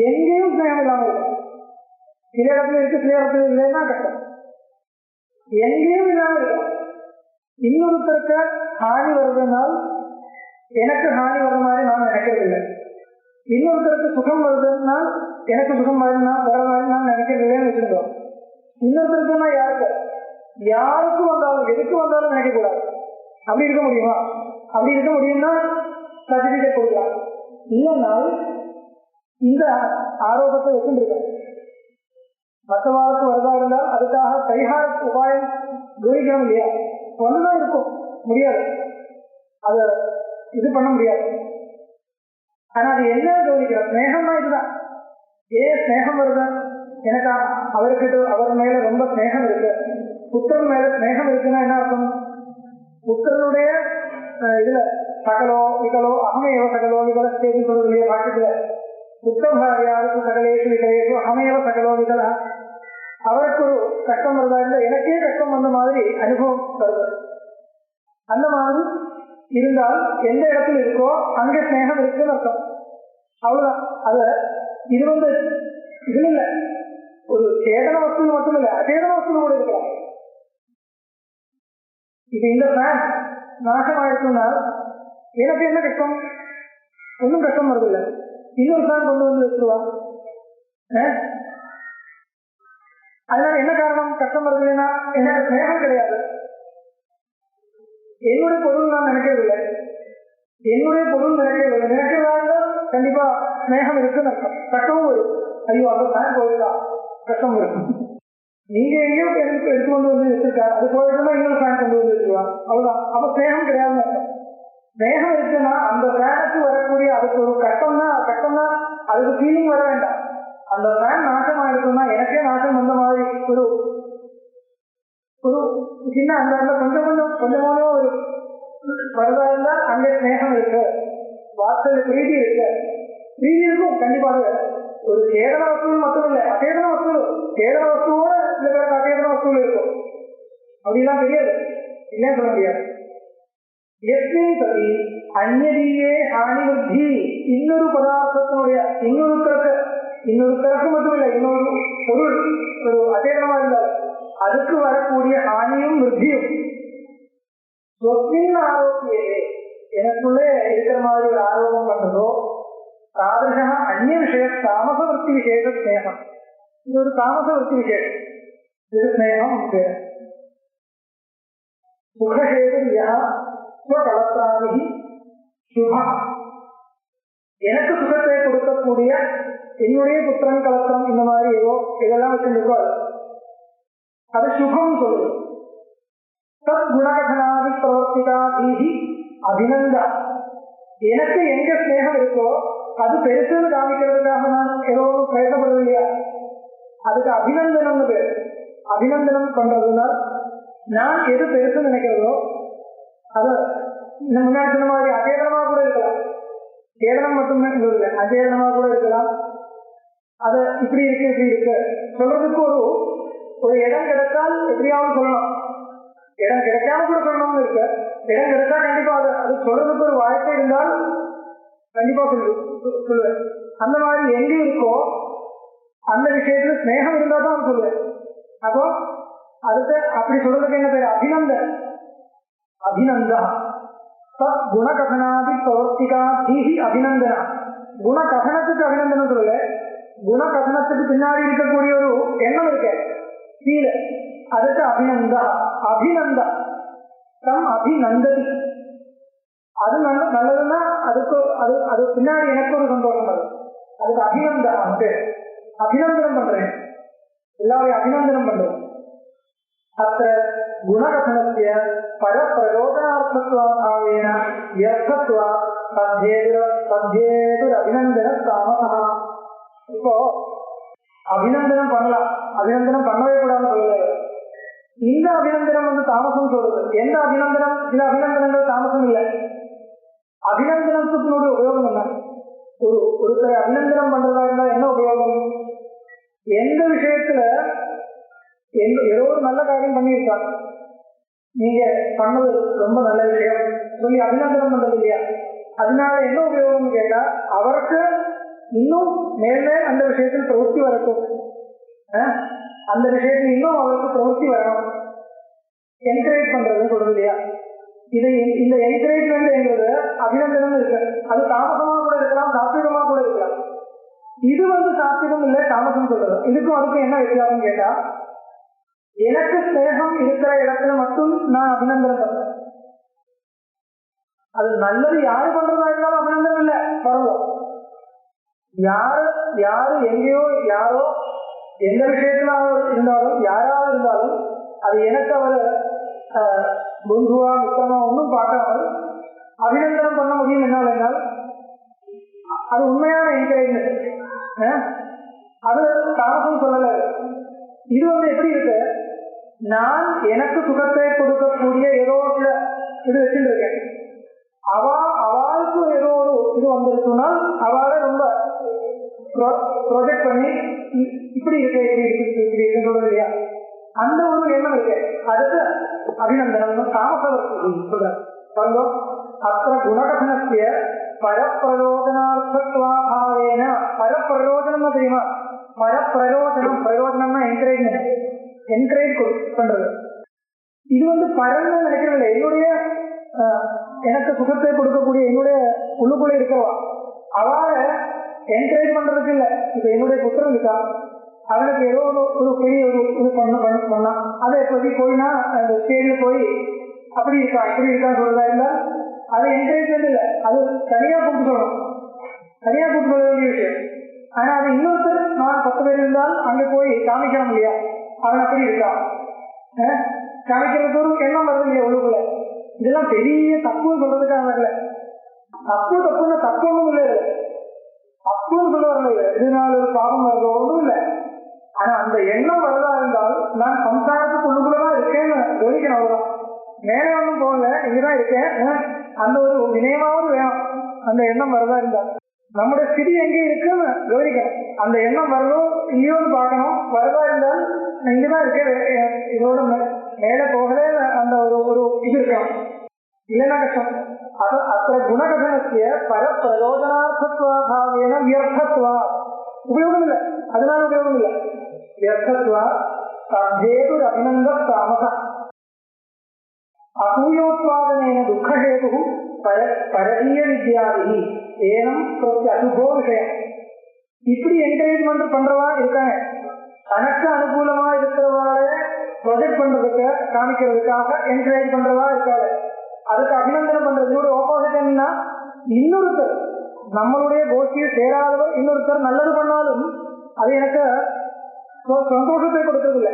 எங்கேயும் ஸ்நேகம் இல்லாம இருக்கும். சில இடத்துல இருக்கு, சில இடத்துல இல்லைன்னா கஷ்டம். எங்கேயும் இல்லாம இருக்கும். இன்னொருத்தருக்கு ஹானி வருதுனால் எனக்கு ஹானி வர்ற மாதிரி நான் நினைக்கிறது இல்லை. இன்னொருத்தருக்கு சுகம் வருதுன்னா எனக்கு சுகம் வர மாதிரி நான் நினைக்கிறது இல்லைன்னு வச்சுருக்கோம். இன்னொருத்தருக்குன்னா யாருக்கும் வந்தாலும் எதுக்கு வந்தாலும் நினைக்கக்கூடாது. அப்படி இருக்க முடியுமா? அப்படி இருக்க முடியும்னா சர்டிபிகேட் கொடுக்கலாம். இல்லைனால் இந்த ஆரோபத்தை வச்சுருக்கேன். மற்றவாளுக்கு வரதா இருந்தால் அதுக்காக பரிகார உபாயம் கவனிக்கணும் இல்லையா? வந்துதான் இருக்கும், முடியாது, அதை இது பண்ண முடியாது. ஆனா அது என்ன கவனிக்கிறோம்? ஸ்நேகம்னா இதுதான். ஏன் ஸ்நேகம் வருது? எனக்கு அவர்கிட்ட அவர் மேல ரொம்ப ஸ்நேகம் இருக்கு, புத்திரன் மேல ஸ்நேகம் இருக்குன்னா என்ன அர்த்தம்? புத்திரனுடைய இதுல சகலோ விகலோ அகமேவ சகலோ விகல ஸ்டேஜ் சொல்றதுலையே பாட்டுல புத்தபாரியாருக்கு சகலேஷு விகலேஷு அகமேவ சகலோ விகல. அவருக்கு ஒரு கஷ்டம் வருதா இல்லை எனக்கே கஷ்டம் வந்த மாதிரி அனுபவம் வருது. அந்த மாதிரி இருந்தால் எந்த இடத்துல இருக்கோ அங்க ஸ்நேகம் இருக்குன்னு அர்த்தம். அவ்வளவுதான். அத இது இதுல இல்ல, ஒரு சேதன வஸ்து மட்டும் இல்ல, அச்சேதன வஸ்து கூட இருக்கலாம். இப்ப இந்த ஃபேன் நாசமாயிருக்குன்னா எனக்கு என்ன கஷ்டம்? ஒன்றும் கஷ்டம் வருதில்லை. இன்னொரு ஃபேன் கொண்டு வந்து வச்சுருவா. அதனால என்ன காரணம் கஷ்டம் வருதுன்னா எனக்கு ஸ்நேகம் கிடையாது. என்னுடைய பொருள் நான் நினைக்கிறதில்லை, என்னுடைய பொருள் நினைக்கிறதா இருந்தால் கண்டிப்பா ஸ்நேகம் இருக்குன்னு அர்த்தம். கஷ்டமும் வரும். ஐயோ அந்த ஃபேன் போயிருக்கா, கஷ்டம் இருக்கும். நீங்க எங்கேயோ எடுத்து கொண்டு வந்து வச்சிருக்கா, அது போயிட்டுனா இன்னொரு ஃபேன் கொண்டு வந்து வச்சுருவாங்க, அவ்வளவுதான். அப்ப ஸ்நேகம் கிடையாதுன்னு அர்த்தம். ஸ்நேகம் இருக்குன்னா அந்த ஃபேனுக்கு வரக்கூடிய அதுக்கு ஒரு கஷ்டம்னா அதுக்கு ஃபீலிங் வர வேண்டாம். அந்த ஃபேன் நாசமா இருக்குன்னா எனக்கே நாசம் வந்த மாதிரி ஒரு ஒரு சின்ன அந்த கொஞ்சமான ஒரு வரதா இருந்தால் அங்க ஸ்நேகம் இருக்கு, வார்த்தையில பிரீதி இருக்கு. பிரீதி இருக்கும் கண்டிப்பாக. ஒரு சேதன வஸ்து மட்டும் இல்லை, அசேதன வஸ்து. சேதன வஸ்துவோட சில பேருக்கு அசேதன வஸ்துல இருக்கும். அப்படிலாம் தெரியாது, இல்லைன்னு சொல்ல முடியாது. எஸ்மின் சதி அந்நியே ஹானிவர்த்தி. இன்னொரு பதார்த்தத்தினுடைய இன்னொருத்தருக்கு மட்டும் இல்லை, இன்னொரு பொருள் ஒரு அசேதனமா இருந்தால் அதுக்கு வரக்கூடிய ஹானியும் விருத்தியும் சொத்தின் ஆரோக்கியவே எனக்குள்ளே இருக்கிற மாதிரி ஒரு ஆரோக்கியம் பண்றதோ தாதൃശ அந்நிய விஷய தாமச விற்பி விசேஷ ஸ்நேகம். இது ஒரு தாமச விற்பி விசேஷம். இது ஸ்நேகம் பேர். சுகஹேதுயா ஸ்வகலத்ராமி சுபா. எனக்கு சுகத்தை கொடுக்கக்கூடிய என்னுடைய புத்திரன் கலத்திரம் இந்த மாதிரி ஏதோ இதெல்லாம் வச்சிருக்கோ அது சுகம் சொல்லுது. தத் குணகதனாதி பிரவர்த்திகாதீஹி அபிநந்தா. எனக்கு எங்க ஸ்நேகம் இருக்கோ அது பெருசுன்னு காமிக்கிறதுக்காக நான் ஏதோ பேசப்படுறது இல்லையா, அதுக்கு அபிநந்தனம் பேர். அபிநந்தனம் பண்றதுன்னா நான் எது பெருசுன்னு நினைக்கிறதோ அது முன்னாடி சொன்ன மாதிரி அசேதனமா கூட இருக்கலாம். சேதனம் மட்டுமே இல்லை, அசேதனமா கூட இருக்கலாம். அது இப்படி இருக்கு சொல்றதுக்கு ஒரு இடம் கிடைத்தால் எப்படியாவது சொல்லணும். இடம் கிடைக்காம கூட சொல்லணும்னு இருக்கு. இடம் கிடைச்சா கண்டிப்பா அது சொல்றதுக்கு ஒரு வாய்ப்பு இருந்தால் கண்டிப்பா சொல்லுது. சொல்லுவேன். அந்த மாதிரி எங்க இருக்கோ அந்த விஷயத்துல ஸ்நேகம் இருந்தா தான் சொல்லுவேன். அப்போ அடுத்த அப்படி சொல்றதுக்கு என்ன பேர்? அபிநந்தன். அபிநந்தா தத் குணகதனாதி பிரவர்த்திகா தீஹி அபிநந்தனா. குணகதனத்துக்கு அபிநந்தனம் சொல்லல, குணகதனத்துக்கு பின்னாடி இருக்கக்கூடிய ஒரு எண்ணம் இருக்க கீழ, அதுக்கு அபிநந்தா. அபிநந்தா தம் அபிநந்ததி. அது நல்லதுன்னா அதுக்கு அது பின்னாடி எனக்கு ஒரு சந்தோஷம் வரும். அதுக்கு அபிநந்தா வந்து அபிநந்தனம் பண்றேன், எல்லாரையும் அபிநந்தனம் பண்றேன். அத்த குணகதனஸ்ய பரப்பிரயோஜனார்த்தத்வாபாவேன வியர்த்தத்வா தத்யேதுர் அபிநந்தன தாமசா. இப்போ அபிநந்தனம் பண்ணலாம், அபிநந்தனம் பண்ணவே கூடாதுன்னு சொல்லல. இந்த அபிநந்தனம் வந்து தாமசம் சொல்றது. எந்த அபிநந்தனம்? சில அபிநந்தனங்கள் தாமசம் இல்லை. அபிநந்தனத்துக்கு உபயோகம் என்ன? ஒருத்தரை அபிநந்தனம் பண்றதா இருந்தா என்ன உபயோகம்? எந்த விஷயத்துல ஏதோ ஒரு நல்ல காரியம் பண்ணியிருக்காங்க, நீங்க பண்ணது ரொம்ப நல்ல விஷயம் சொல்லி அபிநந்தனம் பண்றது இல்லையா? அதனால என்ன உபயோகம்னு கேட்டா, அவருக்கு இன்னும் மேலே அந்த விஷயத்தில் பிரவൃத்தி வரட்டும், அந்த விஷயத்தில் இன்னும் அவருக்கு பிரவൃத்தி வரணும், என்கரேஜ் பண்றதுன்னு சொல்றது இல்லையா? இந்த என்கரேஜ்மெண்ட் என்கிறது அபிநந்தனம் இருக்கு. அது தாமசமா கூட இருக்கலாம், சாத்விகமா கூட இருக்கலாம். இது வந்து சாத்விகம் இல்லை, தாமசம் சொல்றது. இதுக்கும் அதுக்கும் என்ன வித்தியாசம் கேட்டா, எனக்கு ஸ்நேகம் இருக்கிற இடத்துல மட்டும் நான் அபிநந்தனம் பண்றேன். அது நல்லது யாரு பண்றதா இருந்தாலும் அபிநந்தனம் இல்லை, பரவோம். யாரு எங்கேயோ யாரோ எந்த விஷயத்துல இருந்தாலும் யாராவது இருந்தாலும் அது எனக்கு அவர் பந்துவா மித்தமா ஒன்றும் பார்க்காமல் அபிநந்தனம் பண்ண முடியும். என்னால் என்றால் அது உண்மையான என்கரேஜ்மெண்ட், அது தாமசம் சொல்லல. இது வந்து எப்படி இருக்கு? நான் எனக்கு சுகத்தை கொடுக்கக்கூடிய ஏதோ சில இது வச்சுட்டு இருக்கேன். அவளுக்கு ஏதோ ஒரு இது வந்திருக்குனால் அவளை ரொம்ப ப்ரொஜெக்ட் பண்ணி இப்படி இருக்க இப்படி இருக்குன்னு சொல்றது இல்லையா? அந்த ஒரு எண்ணம் இருக்கு. அடுத்து அபிநந்தனம் தாமசவர்த்தி சொல்ற பாருங்க. அத்த குணகதனஸ்ய பரப்பிரயோஜனார்த்தத்வாபாவேன. பரப்பிரயோஜனம் தெரியுமா? பரப்பிரயோஜனம், பிரயோஜனம்னா என்கரேஜ்மெண்ட், என்கரேஜ் பண்றது. இது வந்து பரன்னு நினைக்கிறதில்ல. என்னுடைய எனக்கு சுகத்தை கொடுக்கக்கூடிய என்னுடைய உள்ளுக்குள்ள இருக்கிறவா அவளை என்கரேஜ் பண்றதுக்கு இல்லை. இப்ப என்னுடைய புத்திரன் இருக்கா, அவனுக்கு ஏதோ ஒரு பெரிய ஒரு இது பண்ணா அதை எப்படி போயினா அந்த ஸ்டேஜ்ல போய் அப்படி இருக்கா இப்படி இருக்கான்னு சொல்றதா இல்லை, அது என்கரேஜ்மெண்ட் இல்லை. அது தனியா கூப்பிட்டு சொல்லணும், தனியா கூப்பிட்டு சொல்ல வேண்டிய விஷயம். ஆனா அது இன்னொருத்தர் நான் 10 பேர் இருந்தால் அங்க போய் காமிக்கலாம் இல்லையா, அவன் அப்படி இருக்கா காமிக்கிறதுக்கு ஒரு எண்ணம் வருது இல்லையா உள்ளுக்குள்ள. இதெல்லாம் பெரிய தப்புன்னு சொல்றதுக்காக வரல. தப்புன்னு தப்பு ஒன்றும் இல்லை, தப்புன்னு சொல்ல வரல. இதனால ஒரு பாவம் வருதோ ஒன்றும் இல்லை. ஆனா அந்த எண்ணம் வரதா இருந்தால் நான் சம்சாரத்துக்கு உள்ளுக்குள்ளதான் இருக்கேன்னு கவனிக்கணும். அவ்வளவுதான், மேலே ஒன்றும் போகல, இங்கதான் இருக்கேன். அந்த ஒரு வினயமாவது வேணும். அந்த எண்ணம் வரதா இருந்தால் நம்முடைய ஸ்திதி எங்கே இருக்குன்னு கவனிக்கணும். அந்த எண்ணம் வரணும் இல்லையோன்னு பார்க்கணும். வரதா இருந்தால் இங்கதான் இருக்கேன், இதோட மேல போகல அந்த ஒரு இது இருக்கணும், இல்லைன்னா கஷ்டம். அத்த குணகதனஸ்ய பரப்பிரயோஜனார்த்தத்வாபாவேன வியர்த்தத்வா. உபயோகம் இல்லை, அதனால உபயோகம் இல்லை. வியர்த்தத்வா தத்யேதுர் அபிநந்த தாமச. அசூயோத்பாதனேன துக்கஹேது பரீய வித்யாதி ஏனம் அசுபோ விஷயம். இப்படி என்கரேஜ்மெண்ட் பண்றவா இருக்காங்க, தனக்கு அனுகூலமா இருக்கிறவாளை ப்ரொஜெக்ட் பண்றதுக்கு காமிக்கிறதுக்காக என்கரேஜ் பண்றவா இருக்காது. அதுக்கு அபிநந்தனம் பண்றதோட ஆப்போசிட் என்னன்னா, இன்னொருத்தர் நம்மளுடைய கோஷ்டியை சேராதவர் இன்னொருத்தர் நல்லது பண்ணாலும் அது எனக்கு சந்தோஷத்தை கொடுக்கறது இல்லை,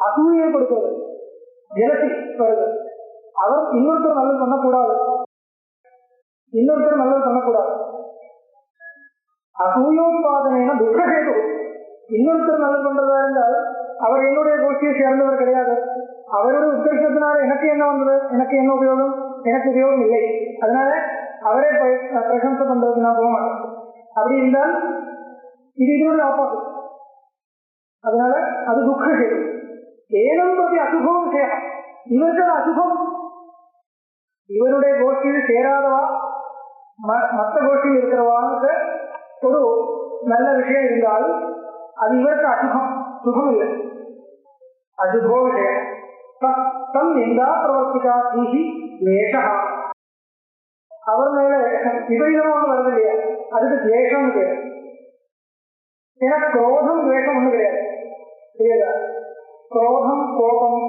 அசூயை கொடுக்கிறது, ஜெலசி வருது. அவர் இன்னொருத்தர் நல்லது பண்ணக்கூடாது, இன்னொருத்தர் நல்லது பண்ணக்கூடாது. அசூயோத்பாதன துக்கஹேது. இன்னொருத்தர் நல்லது பண்றதா இருந்தால் அவர் என்னுடைய கோஷ்டியை சேர்ந்தவர் கிடையாது. அவருடைய உத்தேசத்தினால எனக்கு என்ன வந்தது, எனக்கு என்ன உபயோகம், எனக்கு உபயோகம் இல்லை. அதனால அவரே பிரசம்சை பண்றதுக்கு நான் போக மாட்டேன். அப்படி இருந்தால் இது இதோட ஆப்போசிட். அதனால அது துக்கஹேது. ஏனம் பற்றி அசுபம் விஷயம். இவருக்கு அசுபம், இவருடைய கோஷ்டியில் சேராதவா மற்ற கோஷ்டியில் இருக்கிறவான்னு நல்ல விஷயம் இருந்தால் அது இவருக்கு அசுகம், சுகம் இல்லை, அசுபோ விஷயம். தம் நிந்தா பிரவர்த்திகா தீஹி துவேஷா. அவர் மேல விபரீதமா ஒண்ணு வருது இல்லையா, அதுக்கு துவேஷம் பேரு. ஏன்னா குரோதம் துவேஷம் ஒண்ணு கிடையாது, புரியுதா? குரோதம் கோபம்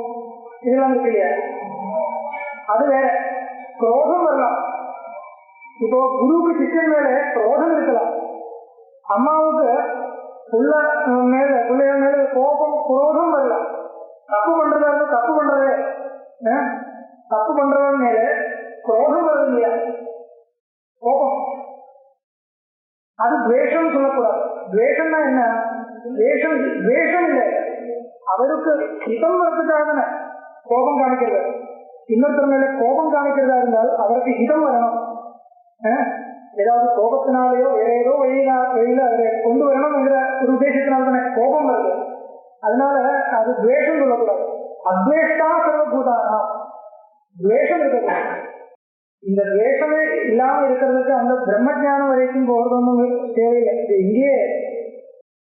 இதெல்லாம் இருக்கு இல்லையா, அது வேற. குரோதம் வரலாம், இப்போ குருவுக்கு சிஷ்யன் மேல குரோதம் இருக்கலாம், அம்மாவுக்கு பிள்ளைய மேல கோபம் குரோதம் வரலாம். தப்பு பண்றதா இருந்தா தப்பு பண்றவன் மேல குரோதம் வருது இல்லையா, கோபம். அது துவேஷம் சொல்லக்கூடாது. துவேஷம்னா என்ன? துவேஷம் இல்லை, அவருக்கு ஹிதம் வரதுக்காக தானே கோபம் காணிக்கிறது. இன்னொருத்தர் மேல கோபம் காணிக்கிறதா இருந்தால் அவருக்கு ஹிதம் வரணும். ஏதாவது கோபத்தினாலேயோ வேற ஏதோ வெளியில அதை கொண்டு வரணும் என்கிற ஒரு உத்தேசத்தினால தானே கோபம் வருது. அதனால அது துவேஷம் சொல்லக்கூடாது. அத்வேஷ்டா சர்வபூதானா, துவேஷம் இருக்கக்கூடாது. இந்த துவேஷமே இல்லாம இருக்கிறதுக்கு அந்த பிரம்மஜானம் வரைக்கும் போறதுன்னு தேவையில்லை. இது இங்கேயே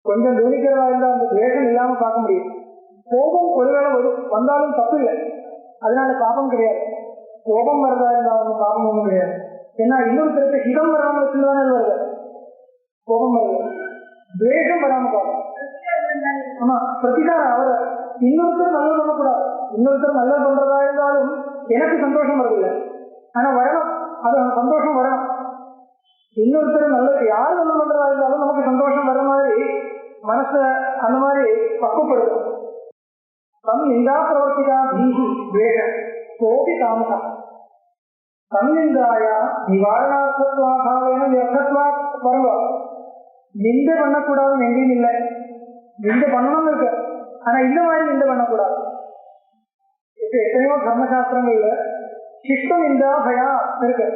கொஞ்சம் கவனிக்கிறதா இருந்தால் அந்த துவேஷம் இல்லாம பார்க்க முடியும். கோபம் ஒருவேளை வந்தாலும் தப்பு இல்லை, அதனால பாபம் கிடையாது. கோபம் வரதா இருந்தா ஒன்றும் பாபம் ஒன்றும் கிடையாது. ஏன்னா இன்னொருத்தருக்கு ஹிதம் வராம வச்சுதானே வருது, கோபம் வருது. துவேஷம் வராம பாபம். ஆமா, பிரதிகாரம். அவர் இன்னொருத்தர் நல்லது பண்ணக்கூடாது. இன்னொருத்தர் நல்லது பண்றதா இருந்தாலும் எனக்கு சந்தோஷம் வருதில்லை, ஆனா வரணும், அது சந்தோஷம் வரணும். இன்னொருத்தர் நல்லது, யார் நல்லது பண்றதா இருந்தாலும் நமக்கு சந்தோஷம் வர மாதிரி மனச அந்த மாதிரி பக்குவப்படுத்தும். தம் நிந்தா பிரவர்த்திகா தீஹி துவேஷம் கோபி தாமசா தன்னிந்தாயா நிவாரணார்த்தத்வாபாவேன வியர்த்தத்வா வருவா. நிந்த பண்ணக்கூடாதுன்னு எங்கேயும் இல்லை, நிந்த பண்ணணும் இருக்கு, ஆனா இந்த மாதிரி நிந்த பண்ணக்கூடாது. இப்ப எத்தனையோ தர்மசாஸ்திரங்கள்ல சிஷ்ட நிந்தா பயா இருக்கு,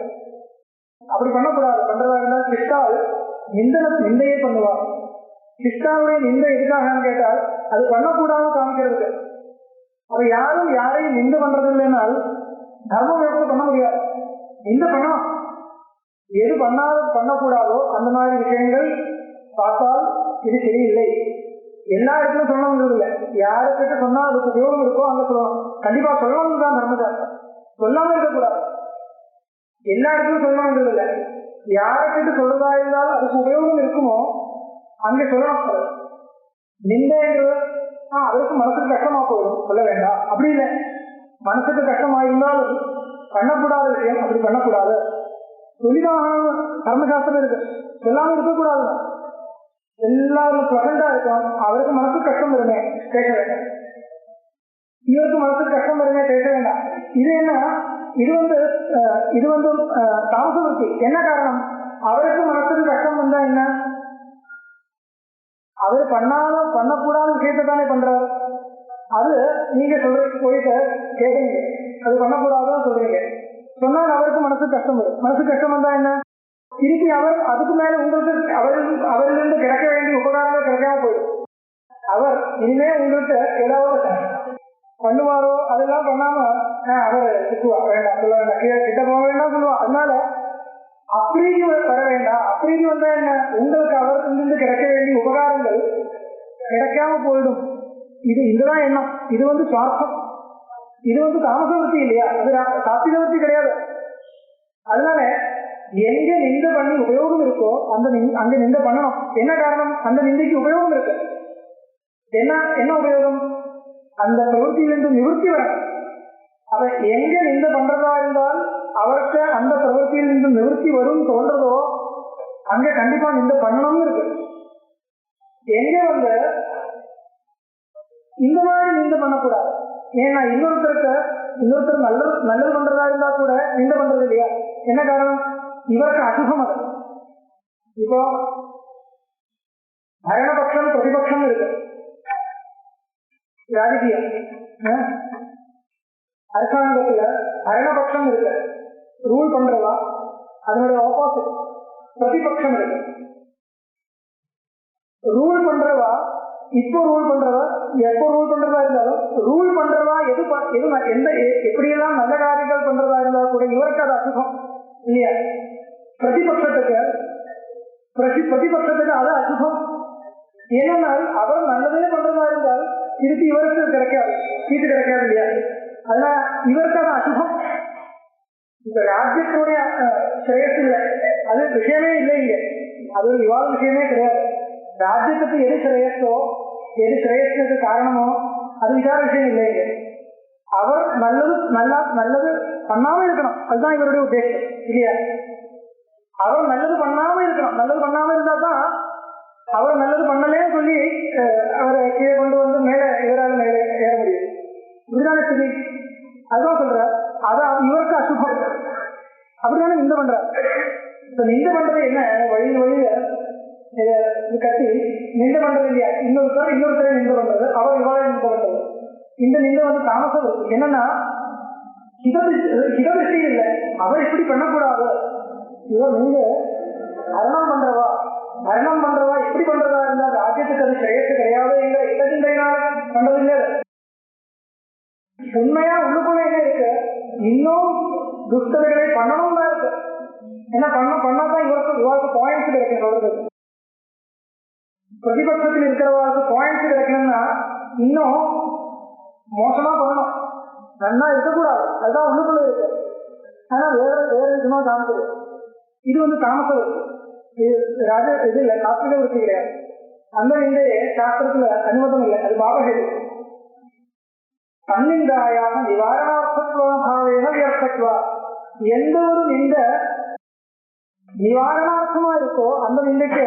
அப்படி பண்ணக்கூடாது. பண்றதா இருந்தால் சிஷ்டால் நிந்தையே பண்ணுவார். சிஷ்டாவுடைய நிந்தை எதுக்காகன்னு கேட்டால் அது பண்ணக்கூடாது காமிக்கிறதுக்கு. அப்ப யாரும் யாரையும் நிந்த பண்றது இல்லைன்னால் தர்மம் எப்படி பண்ண முடியாது. நிந்த பண்ணணும், எது பண்ணக்கூடாதோ அந்த மாதிரி விஷயங்கள் பார்த்தால் இது சரியில்லை. எல்லா இடத்துலையும் சொல்லணுங்கிறது இல்லை, யாருக்கிட்ட சொன்னா அதுக்கு உபயோகம் இருக்கோ அங்க சொல்லணும். கண்டிப்பா சொல்லணும் தான் தர்மசாஸ்திரம், சொல்லாம இருக்கக்கூடாது. எல்லா இடத்துலையும் சொல்லணுங்கிறது இல்லை, யாருக்கிட்ட சொல்றதா இருந்தாலும் அதுக்கு உபயோகம் இருக்குமோ அங்கே சொல்லணும். நிந்தைங்கிறது அவருக்கு மனசுக்கு கஷ்டமா போயிடும், சொல்ல வேண்டாம். அப்படி இல்லை, மனசுக்கு கஷ்டமா இருந்தாலும் பண்ணக்கூடாத விஷயம் அப்படி பண்ணக்கூடாது. சொல்லிதான் தர்மசாஸ்திரம் இருக்கு, சொல்லாம இருக்கக்கூடாது. எல்லாரும் ப்ளசண்டா இருக்கும், அவருக்கு மனசுக்கு கஷ்டம் வருமே பேச வேண்டாம், இவருக்கு மனசுக்கு கஷ்டம் வருமே பேச வேண்டாம். இது என்ன, இது வந்து தாமசவர்த்தி. என்ன காரணம்? அவருக்கு மனசுக்கு கஷ்டம் வந்தா என்ன, அவர் பண்ணக்கூடாத விஷயத்தை தானே பண்றாரு. அது நீங்க சொல்றீங்க, போயிட்டு கேட்குறீங்க, அது பண்ணக்கூடாதுன்னு சொல்றீங்க, சொன்னால் அவருக்கு மனசுக்கு கஷ்டம் வரும். மனசுக்கு கஷ்டம் வந்தா என்ன, திருப்பி அவர் அதுக்கு மேல உங்களுக்கு அவரிலிருந்து கிடைக்க வேண்டிய உபகாரங்கள் கிடைக்காம போயிடும். அவர் இனிமே உங்களுக்கு ஏதாவது பண்ணுவாரோ அதெல்லாம் பண்ணாம அவர் திட்டுவா, வேண்டாம் சொல்ல வேண்டாம், கிட்ட போக வேண்டாம் சொல்லுவா. அதனால அப்ரீதி வர வேண்டாம். அப்ரீதி வந்தா என்ன, உங்களுக்கு அவரிலிருந்து கிடைக்க வேண்டிய உபகாரங்கள் கிடைக்காம போயிடும். இதுதான் எண்ணம். இது வந்து சுவார்த்தம், இது வந்து தாமசவர்த்தி இல்லையா, அது சாத்திகவர்த்தி கிடையாது. அதனால எங்க நிந்த பண்ணி உபயோகம் இருக்கோ அங்க நிந்த பண்ணணும். என்ன காரணம்? அந்த நிந்தைக்கு உபயோகம் இருக்கு. என்ன உபயோகம்? அந்த பிரவൃத்தியிலிருந்து நிவர்த்தி வரணும். அவ எங்க நிந்த பண்றதா இருந்தால் அவருக்கு அந்த பிரவൃத்தியிலிருந்து நிவர்த்தி வரும் தோன்றதோ அங்க கண்டிப்பா நிந்த பண்ணணும்னு இருக்கு. எங்க வந்து இந்த மாதிரி நிந்த பண்ணக்கூடாது. ஏன்னா இன்னொருத்தர் நல்லது பண்றதா இருந்தா கூட நிந்த பண்றது இல்லையா. என்ன காரணம்? இவருக்கு அசுகம். அது இப்போ பரணபக்ஷம் பிரதிபக்ஷம் இருக்கு. ராஜகீயம் அரசாங்கத்துல பரணபக்ஷம் இருக்கு, ரூல் பண்றதா, அதனுடைய ஆப்போசிட் பிரதிபக்ஷம் இருக்கு. ரூல் பண்றவா இப்போ ரூல் பண்றவா எப்போ ரூல் பண்றதா இருந்தாலும் ரூல் பண்றவா எப்படியெல்லாம் நல்ல காரியங்கள் பண்றதா இருந்தாலும் கூட இவருக்கு அது அசுகம் இல்லையா. பிரதிபக்ஷத்துக்கு பிரதிபட்சத்துக்கு அது அசுபம். ஏனென்றால் அவர் நல்லதே பண்றதா இருந்தால் திருப்பி இவருக்கு கிடைக்காது, சீட்டு கிடைக்காது இல்லையா? அதனால இவருக்கு அது அசுபம். இப்ப ராஜ்யத்துடைய ஸ்ரேயஸ் இல்லை, அது விஷயமே இல்லை இங்க, அது ஒரு விவாத விஷயமே கிடையாது. ராஜ்யத்துக்கு எது ஸ்ரேயஸோ, எது ஸ்ரேயஸுக்கு காரணமோ அது விசார விஷயம் இல்லை இங்க. அவர் நல்லது பண்ணாம இருக்கணும், அதுதான் இவருடைய உத்தேசம் இல்லையா? அவர் நல்லது பண்ணாம இருக்கணும், நல்லது பண்ணாம இருந்தா தான் அவர் நல்லது பண்ணலேன்னு சொல்லி அவரை கீழே கொண்டு வந்து இவரால் மேலே ஏற முடியும். இப்படிதானே சரி, அதுதான் சொல்ற. அதான் இவருக்கு அசுபம். அப்படிதானே நிந்த பண்ற. இப்ப நிந்த பண்றது என்ன, வழியில கட்டி நிந்த பண்றது இல்லையா? இன்னொருத்தரை நிந்த பண்றது, அவர் இவாளை நிந்த பண்றது. இந்த நிந்த வந்து தாமசம் இருக்கு. என்னன்னா ஹிததிருஷ்டி இல்லை, அவர் இப்படி பண்ணக்கூடாது, இவர் நீங்க மரணம் பண்றவா எப்படி பண்றதா இருந்தா ராஜ்யத்துக்கு அது ஸ்ரேயஸ் கிடையாது என்ற இடத்தினால் பண்றதில்லை. உண்மையா உள்ளுக்குள்ள என்ன இருக்கு, இன்னும் துஷ்டதைகளை பண்ணணும் தான் இருக்கு. என்ன பண்ணாதான் இவருக்கு பாயிண்ட்ஸ் கிடைக்கும். சொல்றது பிரதிபட்சத்தில் இருக்கிறவர்களுக்கு பாயிண்ட்ஸ் கிடைக்கணும்னா இன்னும் மோசமா பண்ணணும், நன்னா இருக்கக்கூடாது, அதுதான் உள்ளுக்குள்ள இருக்கு. ஆனா வேற விதமா காமிக்குது. இது வந்து தாமசம் இருக்கு, இது இல்லை, சாஸ்திரிக விருத்தி கிடையாது. அந்த இந்த சாஸ்திரத்துல அனுமதம் இல்லை, அது பாவகேது. தன்னிந்தாயாக நிவாரணார்த்தத்வாவேன வியர்த்தத்வா, எந்த ஒரு நிந்த நிவாரணார்த்தமா இருக்கோ அந்த நிந்தைக்கு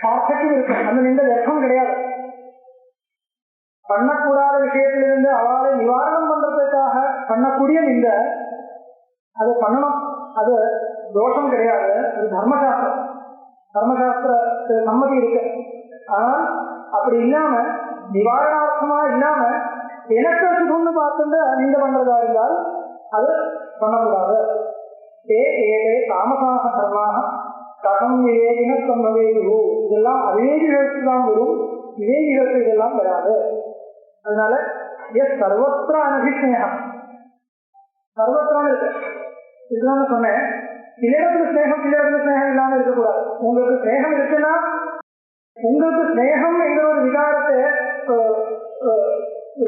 சார்த்தக்கும் இருக்கு, அந்த நிந்த வியர்த்தம் கிடையாது. பண்ணக்கூடாத விஷயத்திலிருந்து அவளை நிவாரணம் பண்றதுக்காக பண்ணக்கூடிய நிந்த அது பண்ணணும், அது தோஷம் கிடையாது, அது தர்மசாஸ்திரம், தர்மசாஸ்திர சம்மதி இருக்கு. ஆனால் அப்படி இல்லாம நிவாரணார்த்தமா இல்லாம எனக்கு சுகம்னு பார்த்துட்டு நிந்த பண்றதா இருந்தால் அது பண்ணக்கூடாது. தாமசாக தர்மாக தகம் விவேகின சம்பவேது, இதெல்லாம் அவிவேகிகளுக்கு தான் வரும், விவேகிகளுக்கு இதெல்லாம் வராது. அதனால சர்வத்திர அனபிஸ்நேகம், சர்வத்திரம் இருக்கு. இதுதான் சொன்னேன், சிலருக்கு ஸ்நேகம் சிலருக்கு ஸ்நேகம் இல்லாம இருக்கக்கூடாது. உங்களுக்கு ஸ்நேகம் இருக்குன்னா, உங்களுக்கு ஸ்நேகம் என்கிற ஒரு விகாரத்தை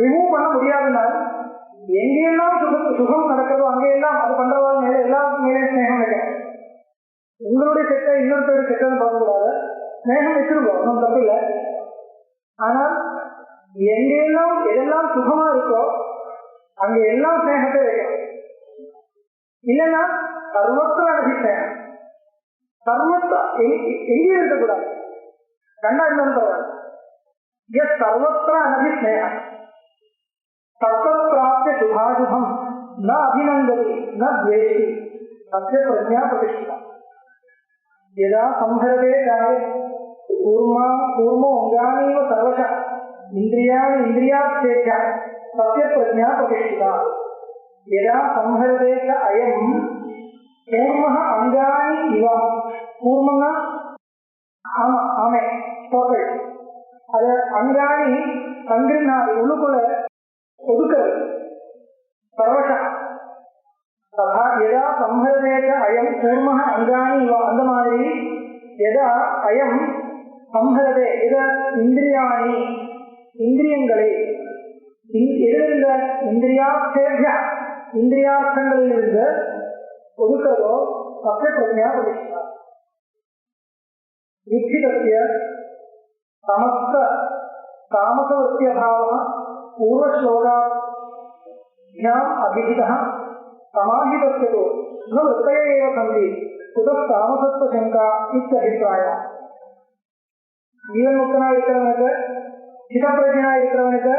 ரிமூவ் பண்ண முடியாதுனால் எங்கெல்லாம் சுகம் நடக்கிறதோ அங்கெல்லாம் அது பண்றவாள் மேலே எல்லாருக்கும் மேலே ஸ்நேகம் வைக்கணும். உங்களுடைய செட்டை இன்னொருத்தருடைய செட்டன்னு பார்க்கக்கூடாது, ஸ்நேகம் வச்சிருக்கோம், ஒன்றும் தப்பு இல்லை. ஆனால் எங்கெல்லாம் எதெல்லாம் சுகமா இருக்கோ அங்க எல்லாம் ஸ்நேகத்தை வைக்கணும். இல்லைன்னா சர்வத்திர அனபிஸ்நேகம், சர்வத்திர எங்கேயும் இருக்கக்கூடாது. கண்டா இன்னொன்று பரவாயில்ல. சர்வத்திர அனபிஸ்நேகம் தத்தத் பிராப்திய சுபாசுபம் ந அபிநந்ததி ந துவேஷி தஸ்ய பிரஜா பிரதிஷ்டிதா. யதா சம்ஹரதே காயே கூர்மோ அங்கானீவ சர்வசா இந்திரியாணி இந்திரியாச்சேத்யா தஸ்ய பிரஜா பிரதிஷ்டிதா. யதா சம்ஹரதே அயம் கூர்மஹ அங்கானி இவ, கூர்மன்னா ஆமை ஸ்டோக்கல், அது அங்காணி கங்கிருநாடு உள்ளுக்குள்ள ஒதுக்கிறது சர்வசா. யதா சம்ஹரதேக அயம் கூர்மஹ அங்காணி இவ, அந்த மாதிரி எதா அயம் சம்ஹரதே எத இந்திரியாணி இந்திரியங்களை எதிர்ந்த இந்திரியார்த்தேபிய இந்திரியார்த்தங்களிலிருந்து ஒதுக்கிறதோ தஸ்ய பிரஜா பிரதிஷ்டிதா. வித்திதஸ்ய சமஸ்த தாமசவர்த்திய பாவः பூர்வஸ்லோகாभ्याम् அபிஹிதः சமாஹிதஸ்ய தோ ந விருத்தய ஏவ சந்தி குதः தாமசத்வ சங்கா இத்யபிப்ராயः. ஜீவன் முக்தனா இருக்கிறவனுக்கு, சிதப்பிரஜனா இருக்கிறவனுக்கு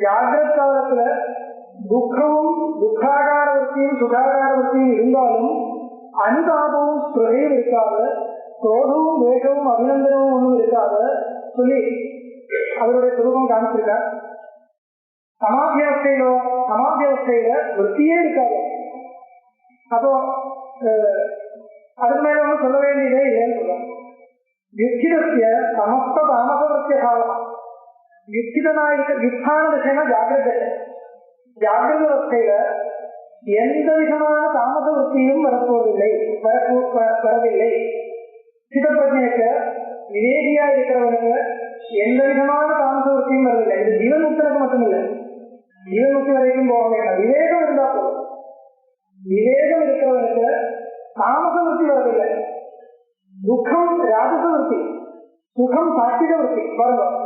ஜாகிரத் காலத்துல துக்கமும் துக்காகார வர்த்தியும் சுகாகார வர்த்தியும் இருந்தாலும் அனுதாபமும் ஸ்பிருகையும் இருக்காது, குரோதமும் வேகமும் அபிநந்தனமும் ஒன்றும் இருக்காது சொல்லி அவருடைய சுரூபம் காமிச்சிருக்கார். சமாத்தியவஸ்தையில விற்த்தியே இருக்காது. அப்போ அதுக்கு மேல ஒன்றும் சொல்ல வேண்டியதே இல்லைன்னு சொல்றாங்க. யுத்திதஸ்ய சமஸ்த தாமசவர்த்திய பாவம், யுத்திதனாயிருக்க யுத்தான திசைனா ஜாகிரத, ஜாகிரத அவஸ்தையில எந்த விதமான தாமச விற்த்தியும் வரப்போவதில்லை, வரவில்லை. சிதப்பிரஜனுக்கு விவேகியா இருக்கிறவனுக்கு எந்த விதமான தாமசவர்த்தியும் வரவில்லை. இது ஜீவன் முக்தனுக்கு மட்டுமில்லை, ஜீவன் முக்தி வரைக்கும் போக வேண்டாம். விவேகம் இருந்தா போதும். விவேகம் இருக்கிறவனுக்கு தாமசவர்த்தி வரவில்லை. துக்கம் ராஜசவர்த்தி, சுகம் சாட்சிக விருத்தி வரும்.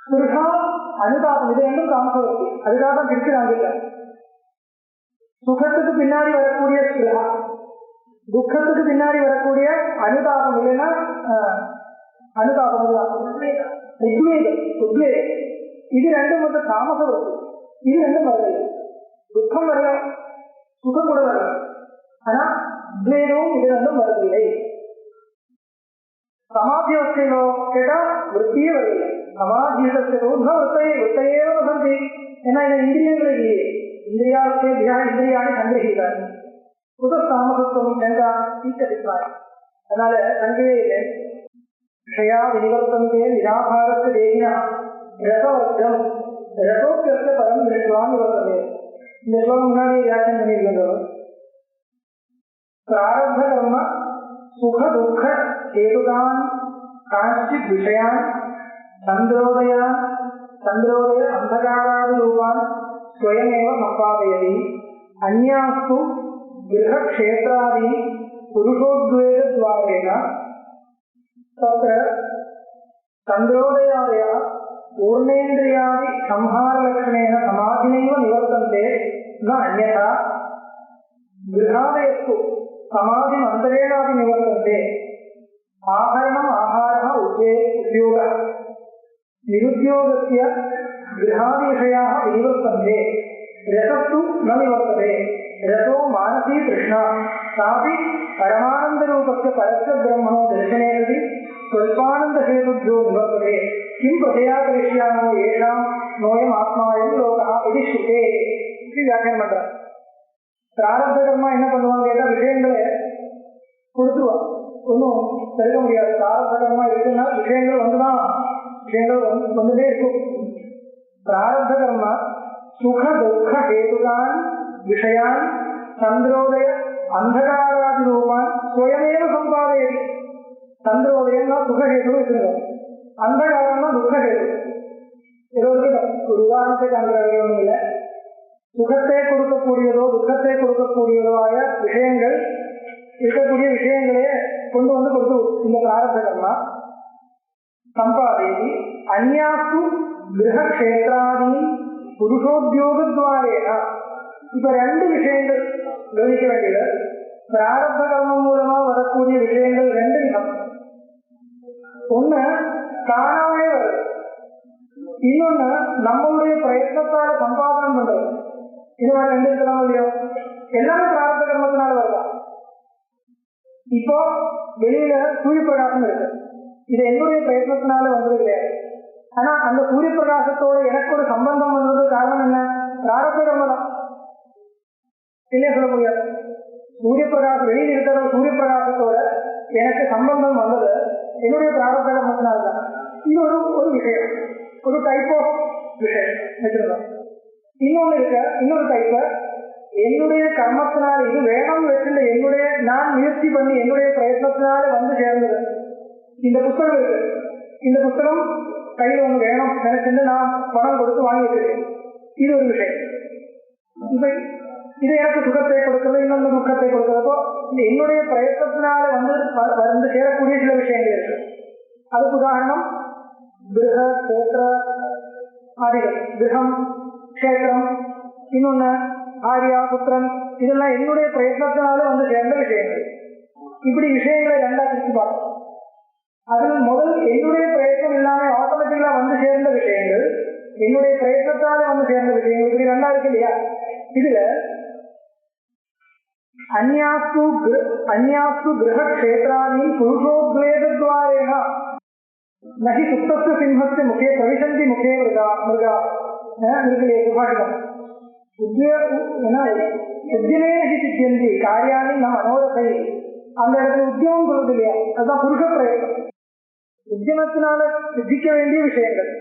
ஸ்பிருகா அனுதாபம் இது ரெண்டும் தாமசவர்த்தி. அதுக்காக தான் பிரிச்சு காண்பிக்கிறேன். சுகத்துக்கு பின்னாடி வரக்கூடிய ஸ்பிருகா, துக்கத்துக்கு பின்னாடி வரக்கூடிய அனுதாபம் இல்லைன்னா அனுதாபம் உத்வேகம், உத்வேகம் இது ரெண்டும் வந்து தாமசவர்த்தி. இது ரெண்டும் வரவில்லை. துக்கம் வரல, சுகம் கூட வரல, ஆனா உத்வேகமும் இது ரெண்டும் வரவில்லை. சமாதி அவஸ்தையிலோ கேட்டா விற்த்தியே வரவில்லை. சமாதீதோ விற்த்தையே வசந்தி. ஏன்னா இந்த இந்திரியங்கள் இல்லையே, இந்திரியாணி சங்கிரகிதார் புதஸ்தாமசத்துவம் என்றால் அபிப்பிராயம். அதனால சங்கவே இல்லை. விஷயா வினிவர்த்தந்தே நிராகாரத்து தேகினா ரசவர்க்கம் ரசோக்கியத்த பரம் நிறுவான்னு வருவது. இந்த ஸ்லோகம் முன்னாடி வியாக்கியம் பண்ணியிருக்கிறோம். பிராரப்த கர்ம சுக துக்க ஹேதுதான் காஞ்சித் விஷயான் சந்திரோதய அந்தகாராதி ரூபான் ஸ்வயமேவ சம்பாதயதி. அந்யாஸ்து கிரகக்ஷேத்ராதி புருஷோத்வேகத்வாரேன தத்ர சந்திரோதயாதய பூர்ணேந்திரியாதி சம்ஹாரலக்ஷணேன சமாதினைவ நிவர்த்தந்தே ந அன்யதா. கிரகாதயஸ்து சமாதிம் அந்தரேணாதி நிவர்த்தந்தே. ஆஹரணம் ஆஹாரः உத்யோகः நிருத்யோகஸ்ய கிரகாதி விஷயாः விநிவர்த்தந்தே. ரசஸ்து ந நிவர்த்ததே. ரசோ மானசி கிருஷ்ணா சாபி பரமானந்தரூபஸ்ய பரஸ்ய பிரம்மணோ தர்சனேனதி ஸ்வல்பானந்தஹேதுभ्यो நிவர்த்ததே. கிம் பிரஜயா கரிஷ்யாமோ ஏஷாம் நோயம் ஆத்மாயம் லோகः இது ஸ்ருதே. இது வியாக்கியானம் பண்றார். பிராரப்த கர்மா என்ன பண்ணுவாங்க கேட்டா விஷயங்களை கொடுத்துருவான், ஒன்றும் தடுக்க முடியாது. பிராரப்த கர்மா இருக்குன்னா விஷயங்கள் வந்துதான், விஷயங்கள் வந்துட்டே இருக்கும். பிராரப்த கர்மா சுக துக்க ஹேதுகான் விஷயான் சந்திரோதய அந்தகாராதி ரூபான் ஸ்வயமேவ சம்பாதயதி. சந்திரோதயம்னா சுகஹேது வச்சுருக்கோம், அந்தகாரம்னா துக்கஹேது. ஏதோ ஒரு உதாரணத்தை காண்கிற ஒன்றும் இல்லை. சுகத்தை கொடுக்கக்கூடியதோ துக்கத்தை கொடுக்கக்கூடியதோ ஆய விஷயங்கள் இருக்கக்கூடிய விஷயங்களே கொண்டு வந்து கொடுத்து இந்த பிராரப்த கர்மா சம்பாதயதி. அந்யாஸ்து கிரகக்ஷேத்ராதி புருஷோத்யோகத்வாரேனா. இப்ப ரெண்டு விஷயங்கள் கவனிக்க வேண்டியது. பிராரப்த கர்மம் மூலமா வரக்கூடிய விஷயங்கள் ரெண்டு விதம். ஒண்ணு தானாவே வருது, இன்னொன்னு நம்மளுடைய பிரயத்னத்தால சம்பாதனம் பண்றது. இது மாதிரி ரெண்டு இருக்கலாம் இல்லையோ? எல்லாமே பிராரப்த கர்மத்தினால வருதா? இப்போ வெளியில சூரிய பிரகாசம் இருக்கு, இது என்னுடைய பிரயத்னத்தினால வந்தது கிடையாது. ஆனா அந்த சூரிய பிரகாசத்தோட எனக்கு ஒரு சம்பந்தம் வந்தது காரணம் என்ன? பிராரப்த கர்மம் தான். இல்லையா சொல்ல முடியாது. சூரிய பிரகாசம் வெளியில் இருக்கிற சூரிய பிரகாசத்தோட எனக்கு சம்பந்தம் வந்தது என்னுடைய பிராரப்த கர்மத்தினால்தான். இது ஒரு விஷயம், ஒரு டைப் ஆஃப் விஷயம் வச்சிருக்கோம். இன்னொன்னு இருக்க, இன்னொரு டைப்ப என்னுடைய கர்மத்தினால இது வேணும் வச்சுட்டு என்னுடைய நான் முயற்சி பண்ணி என்னுடைய பிரயத்னத்தினால வந்து சேர்ந்தது. இந்த புத்தகம் இருக்கு, இந்த புத்தகம் கையில் ஒன்று வேணும் நினைச்சிட்டு நான் பணம் கொடுத்து வாங்கி வச்சிருக்கேன். இது ஒரு விஷயம். இப்ப இது எனக்கு சுகத்தை கொடுக்கிறது, இன்னொன்று துக்கத்தை கொடுக்கிறதோ இந்த என்னுடைய பிரயத்னத்தினால வந்து சேரக்கூடிய சில விஷயங்கள் இருக்கு. அதுக்கு உதாரணம் கிரக கஷேத்திர ஆதிகள். கிரகம், கஷேத்திரம், இன்னொன்னு ஆரியா, புத்திரன், இதெல்லாம் என்னுடைய பிரயத்னத்தினால வந்து சேர்ந்த விஷயங்கள். இப்படி விஷயங்களை ரெண்டா பிரிச்சு பார்த்தோம். அதில் முதல் என்னுடைய பிரயத்னம் இல்லாம ஆட்டோமேட்டிக்கலா வந்து சேர்ந்த விஷயங்கள், என்னுடைய பிரயத்னத்தால வந்து சேர்ந்த விஷயங்கள், இப்படி ரெண்டா இருக்கு இல்லையா? இதுல அந்யாஸ்து கிரக கஷேத்ராணி புருஷோத்வேகத்வாரேன நகி சுப்தஸ்ய சிம்ஹஸ்ய முகே பிரவிசந்தி முகே மிருகா மிருகலே சுபாஷிதம். உத்தியமே நகி சித்தியந்தி காரியாணி நம் அனோரத்தை. அந்த இடத்துல உத்தியமம் சொல்றது இல்லையா? அதுதான் புருஷ பிரயத்னம். உத்தியமத்தினால சித்திக்க வேண்டிய விஷயங்கள்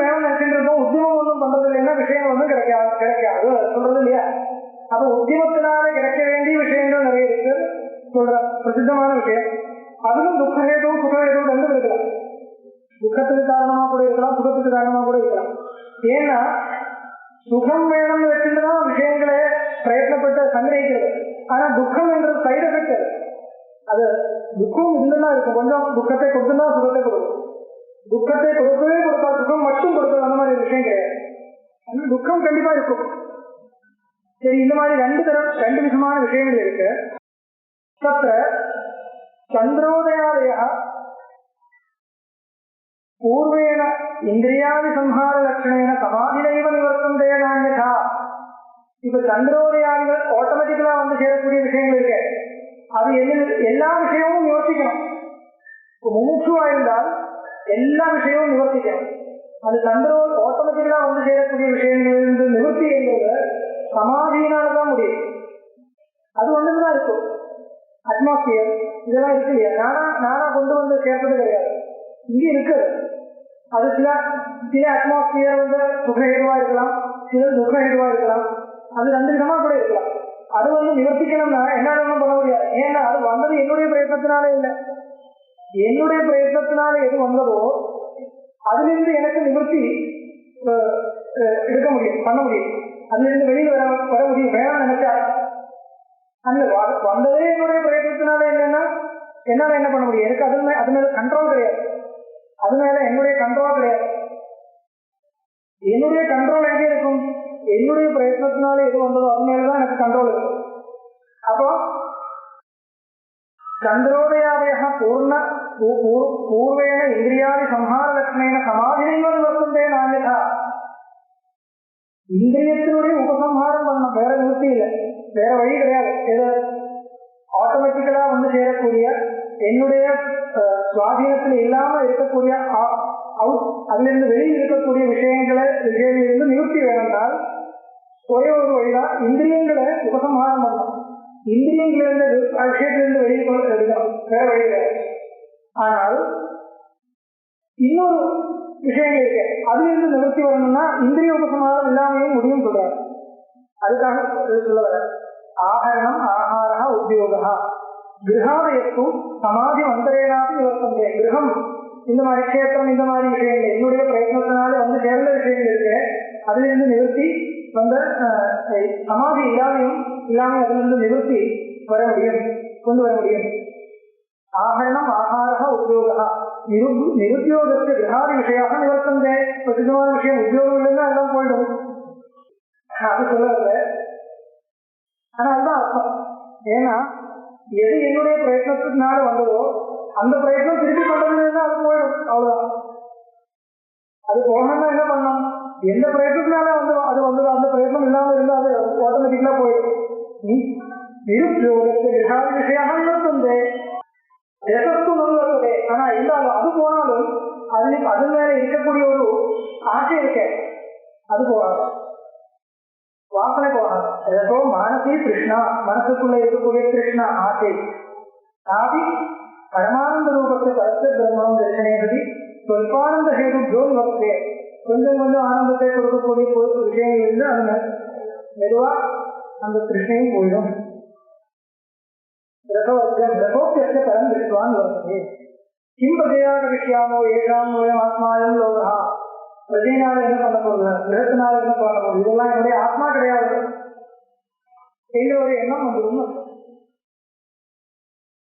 வேணும் நினைச்சுருக்கோம். உத்தியமம் ஒன்றும் பண்றது இல்லைன்னா விஷயங்கள் ஒன்றும் கிடைக்காது சொல்றது இல்லையா? அப்ப உத்தியமத்தினால கிடைக்க வேண்டிய விஷயங்கள் நிறைய இருக்கு, சொல்ற பிரசித்தமான விஷயம். அதிலும் துக்கஹேதுவும் சுகஹேதுவும் ரெண்டும் இருக்கலாம். துக்கத்துக்கு காரணமா கூட இருக்கலாம், சுகத்துக்கு காரணமா கூட இருக்கலாம். ஏன்னா சுகம் வேணும்னு வச்சுட்டுதான் விஷயங்களே பிரயத்னப்பட்டு சங்கிரகிக்கிறது. ஆனா துக்கம் என்றது சைடு எஃபெக்ட். அது துக்கம் இல்லைன்னா இருக்கும், கொஞ்சம் துக்கத்தை கொடுத்துன்னா சுகத்தை கொடுக்கும், துக்கத்தை கொடுக்கவே கொடுத்தா சுகம் மட்டும் கொடுக்குறது அந்த மாதிரி விஷயம் கிடையாது. துக்கம் கண்டிப்பா இருக்கும். சரி, இந்த மாதிரி ரெண்டு விதமான விஷயங்கள் இருக்கு. தத்திர சந்திரோதயாதய பூர்வேண இந்திரியாதி சம்ஹார லட்சணேன சமாதினைவ நிவர்த்தந்தே நான்யதா. இப்ப சந்திரோதயாதிகள் ஆட்டோமேட்டிக்கலா வந்து சேரக்கூடிய விஷயங்கள் இருக்கு. அது எல்லா விஷயமும் யோசிக்கணும். முமுட்சுவா இருந்தால் எல்லா விஷயமும் நிவர்த்திக்கணும். அது சந்திரோ ஆட்டோமேட்டிக்கலா வந்து சேரக்கூடிய விஷயங்களிலிருந்து நிவர்த்தி என்பது சமாதியினால்தான் முடியும். அது ஒண்ணுதான் இருக்கும். அட்மாஸ்பியர் இதெல்லாம் இருக்கு இல்லையா, நானா கொண்டு வந்து சேர்ப்பது கிடையாது, இங்கே இருக்குது. அது சில அட்மாஸ்பியர் வந்து சுகஹேதுவா இருக்கலாம், சில துக்கஹேதுவா இருக்கலாம். அது ரெண்டு விதமா கூட இருக்கலாம். அது வந்து நிவர்த்திக்கணும்னா என்னால ஒன்றும் பண்ண முடியாது. ஏன்னா அது வந்தது என்னுடைய பிரயத்னத்தினாலே இல்லை. என்னுடைய பிரயத்னத்தினால எது வந்ததோ அதிலிருந்து எனக்கு நிவர்த்தி எடுக்க முடியும், பண்ண முடியும். அதிலிருந்து வெளியில் வர முடியும் வேணாம் நினைச்சா. அந்த வந்ததே என்னுடைய பிரயத்னத்தினால இல்லைன்னா என்னால என்ன பண்ண முடியும்? எனக்கு அது மேல கண்ட்ரோல் கிடையாது. அது மேல என்னுடைய கண்ட்ரோல் கிடையாது. என்னுடைய கண்ட்ரோல் எங்கே இருக்கும்? என்னுடைய பிரயத்னத்தினால எது வந்ததோ அது மேலதான் எனக்கு கண்ட்ரோல் இருக்கும். அப்போ சந்திரோதயாதய பூர்வேண இந்திரியாதி சம்ஹார லட்சணேன சமாதினைவ நிவர்த்தந்தே நான்யதா. இந்திரியத்தினுடைய உபசம்ஹாரம் பண்ணணும், வேற நிவர்த்தி இல்லை, வேற வழி கிடையாது. இது ஆட்டோமேட்டிக்கலா வந்து சேரக்கூடிய என்னுடைய சுவாதீனத்தில் இல்லாம இருக்கக்கூடிய அதுல இருந்து வெளியில் இருக்கக்கூடிய விஷயங்களிலிருந்து நிவர்த்தி வேணும்னால் ஒரே ஒரு வழிதான், இந்திரியங்களை உபசம்ஹாரம் பண்ணணும். இந்திரியங்களிலிருந்து விஷயத்திலிருந்து வெளியில் எடுக்கணும், வேற வழி கிடையாது. ஆனால் இன்னொரு விஷயங்கள் இருக்கு, அதிலிருந்து நிவர்த்தி வரணும்னா இந்திரிய உபசம்ஹாரம் இல்லாமையும் முடியும் சொல்றாரு. அதுக்காக சொல்ல வர ஆகரணம் ஆகாரா உத்தியோகா கிரகாதயத்தும் சமாதி அந்தரேனாலும் நிவர்த்தந்தே. கிரகம் இந்த மாதிரி கஷேத்திரம் இந்த மாதிரி விஷயங்கள் என்னுடைய பிரயத்னத்தினால வந்து சேர்ந்த விஷயங்கள் இருக்கு. அதிலிருந்து நிவர்த்தி வந்த சமாதி இல்லாம அதிலிருந்து நிவர்த்தி வர முடியும், கொண்டு வர முடியும். ஆகரணம் ஆகாரா உத்தியோகா நிருத்தியோகத்துக்கு கிரகாதி விஷயாக நிவர்த்தந்தே. பிரசித்தமான விஷயம் உத்தியோகம் இல்லைன்னா எல்லாம் போயிடும், அது சொல்லல. ஆனா அதுதான் அர்த்தம். ஏன்னா எது என்னுடைய பிரயத்னத்தினால வந்ததோ அந்த பிரயத்னம் திருப்பி பண்றதுன்னா அது போயிடும், அவ்வளவுதான். அது போகணும்னா என்ன பண்ணணும்? எந்த பிரயத்னத்தினால வந்து அது வந்ததோ அந்த பிரயத்னம் இல்லாம இருந்தா அது ஆட்டோமேட்டிக்கலா போயிடும். நிருத்தியோகத்துக்கு கிரகாதி விஷயாக நிவர்த்தந்தே எதற்கும் நுழைவதே. ஆனா இருந்தாலும் அது போனாலும் அது மேல இருக்கக்கூடிய ஒரு ஆசை இருக்க, அது போகாது, வாசனை போகாது. ஏதோ மனசி கிருஷ்ணா, மனசுக்குள்ள இருக்கக்கூடிய கிருஷ்ணா ஆசை ஆதி பரமானந்த ரூபத்தை பரத்த பிரம்மம் தரிசனேபதி சொல்பானந்த ஹேது ஜோன் வக்தே. கொஞ்சம் கொஞ்சம் ஆனந்தத்தை கொடுக்கக்கூடிய விஷயங்கள் இருந்து அது மெதுவா அந்த கிருஷ்ணையும் போயிடும். ரசோப்பியத்தை பரம் திருஷ்டுவான் வருது. கிம்பதையாக விஷயாமோ ஏழாம் நோயம் ஆத்மாயம் லோகா. பிரஜையினால என்ன பண்ண போகுது, கிரகத்தினால என்ன பண்ண போகுது, இதெல்லாம் என்னுடைய ஆத்மா கிடையாது என்ற ஒரு எண்ணம் வந்துடும்.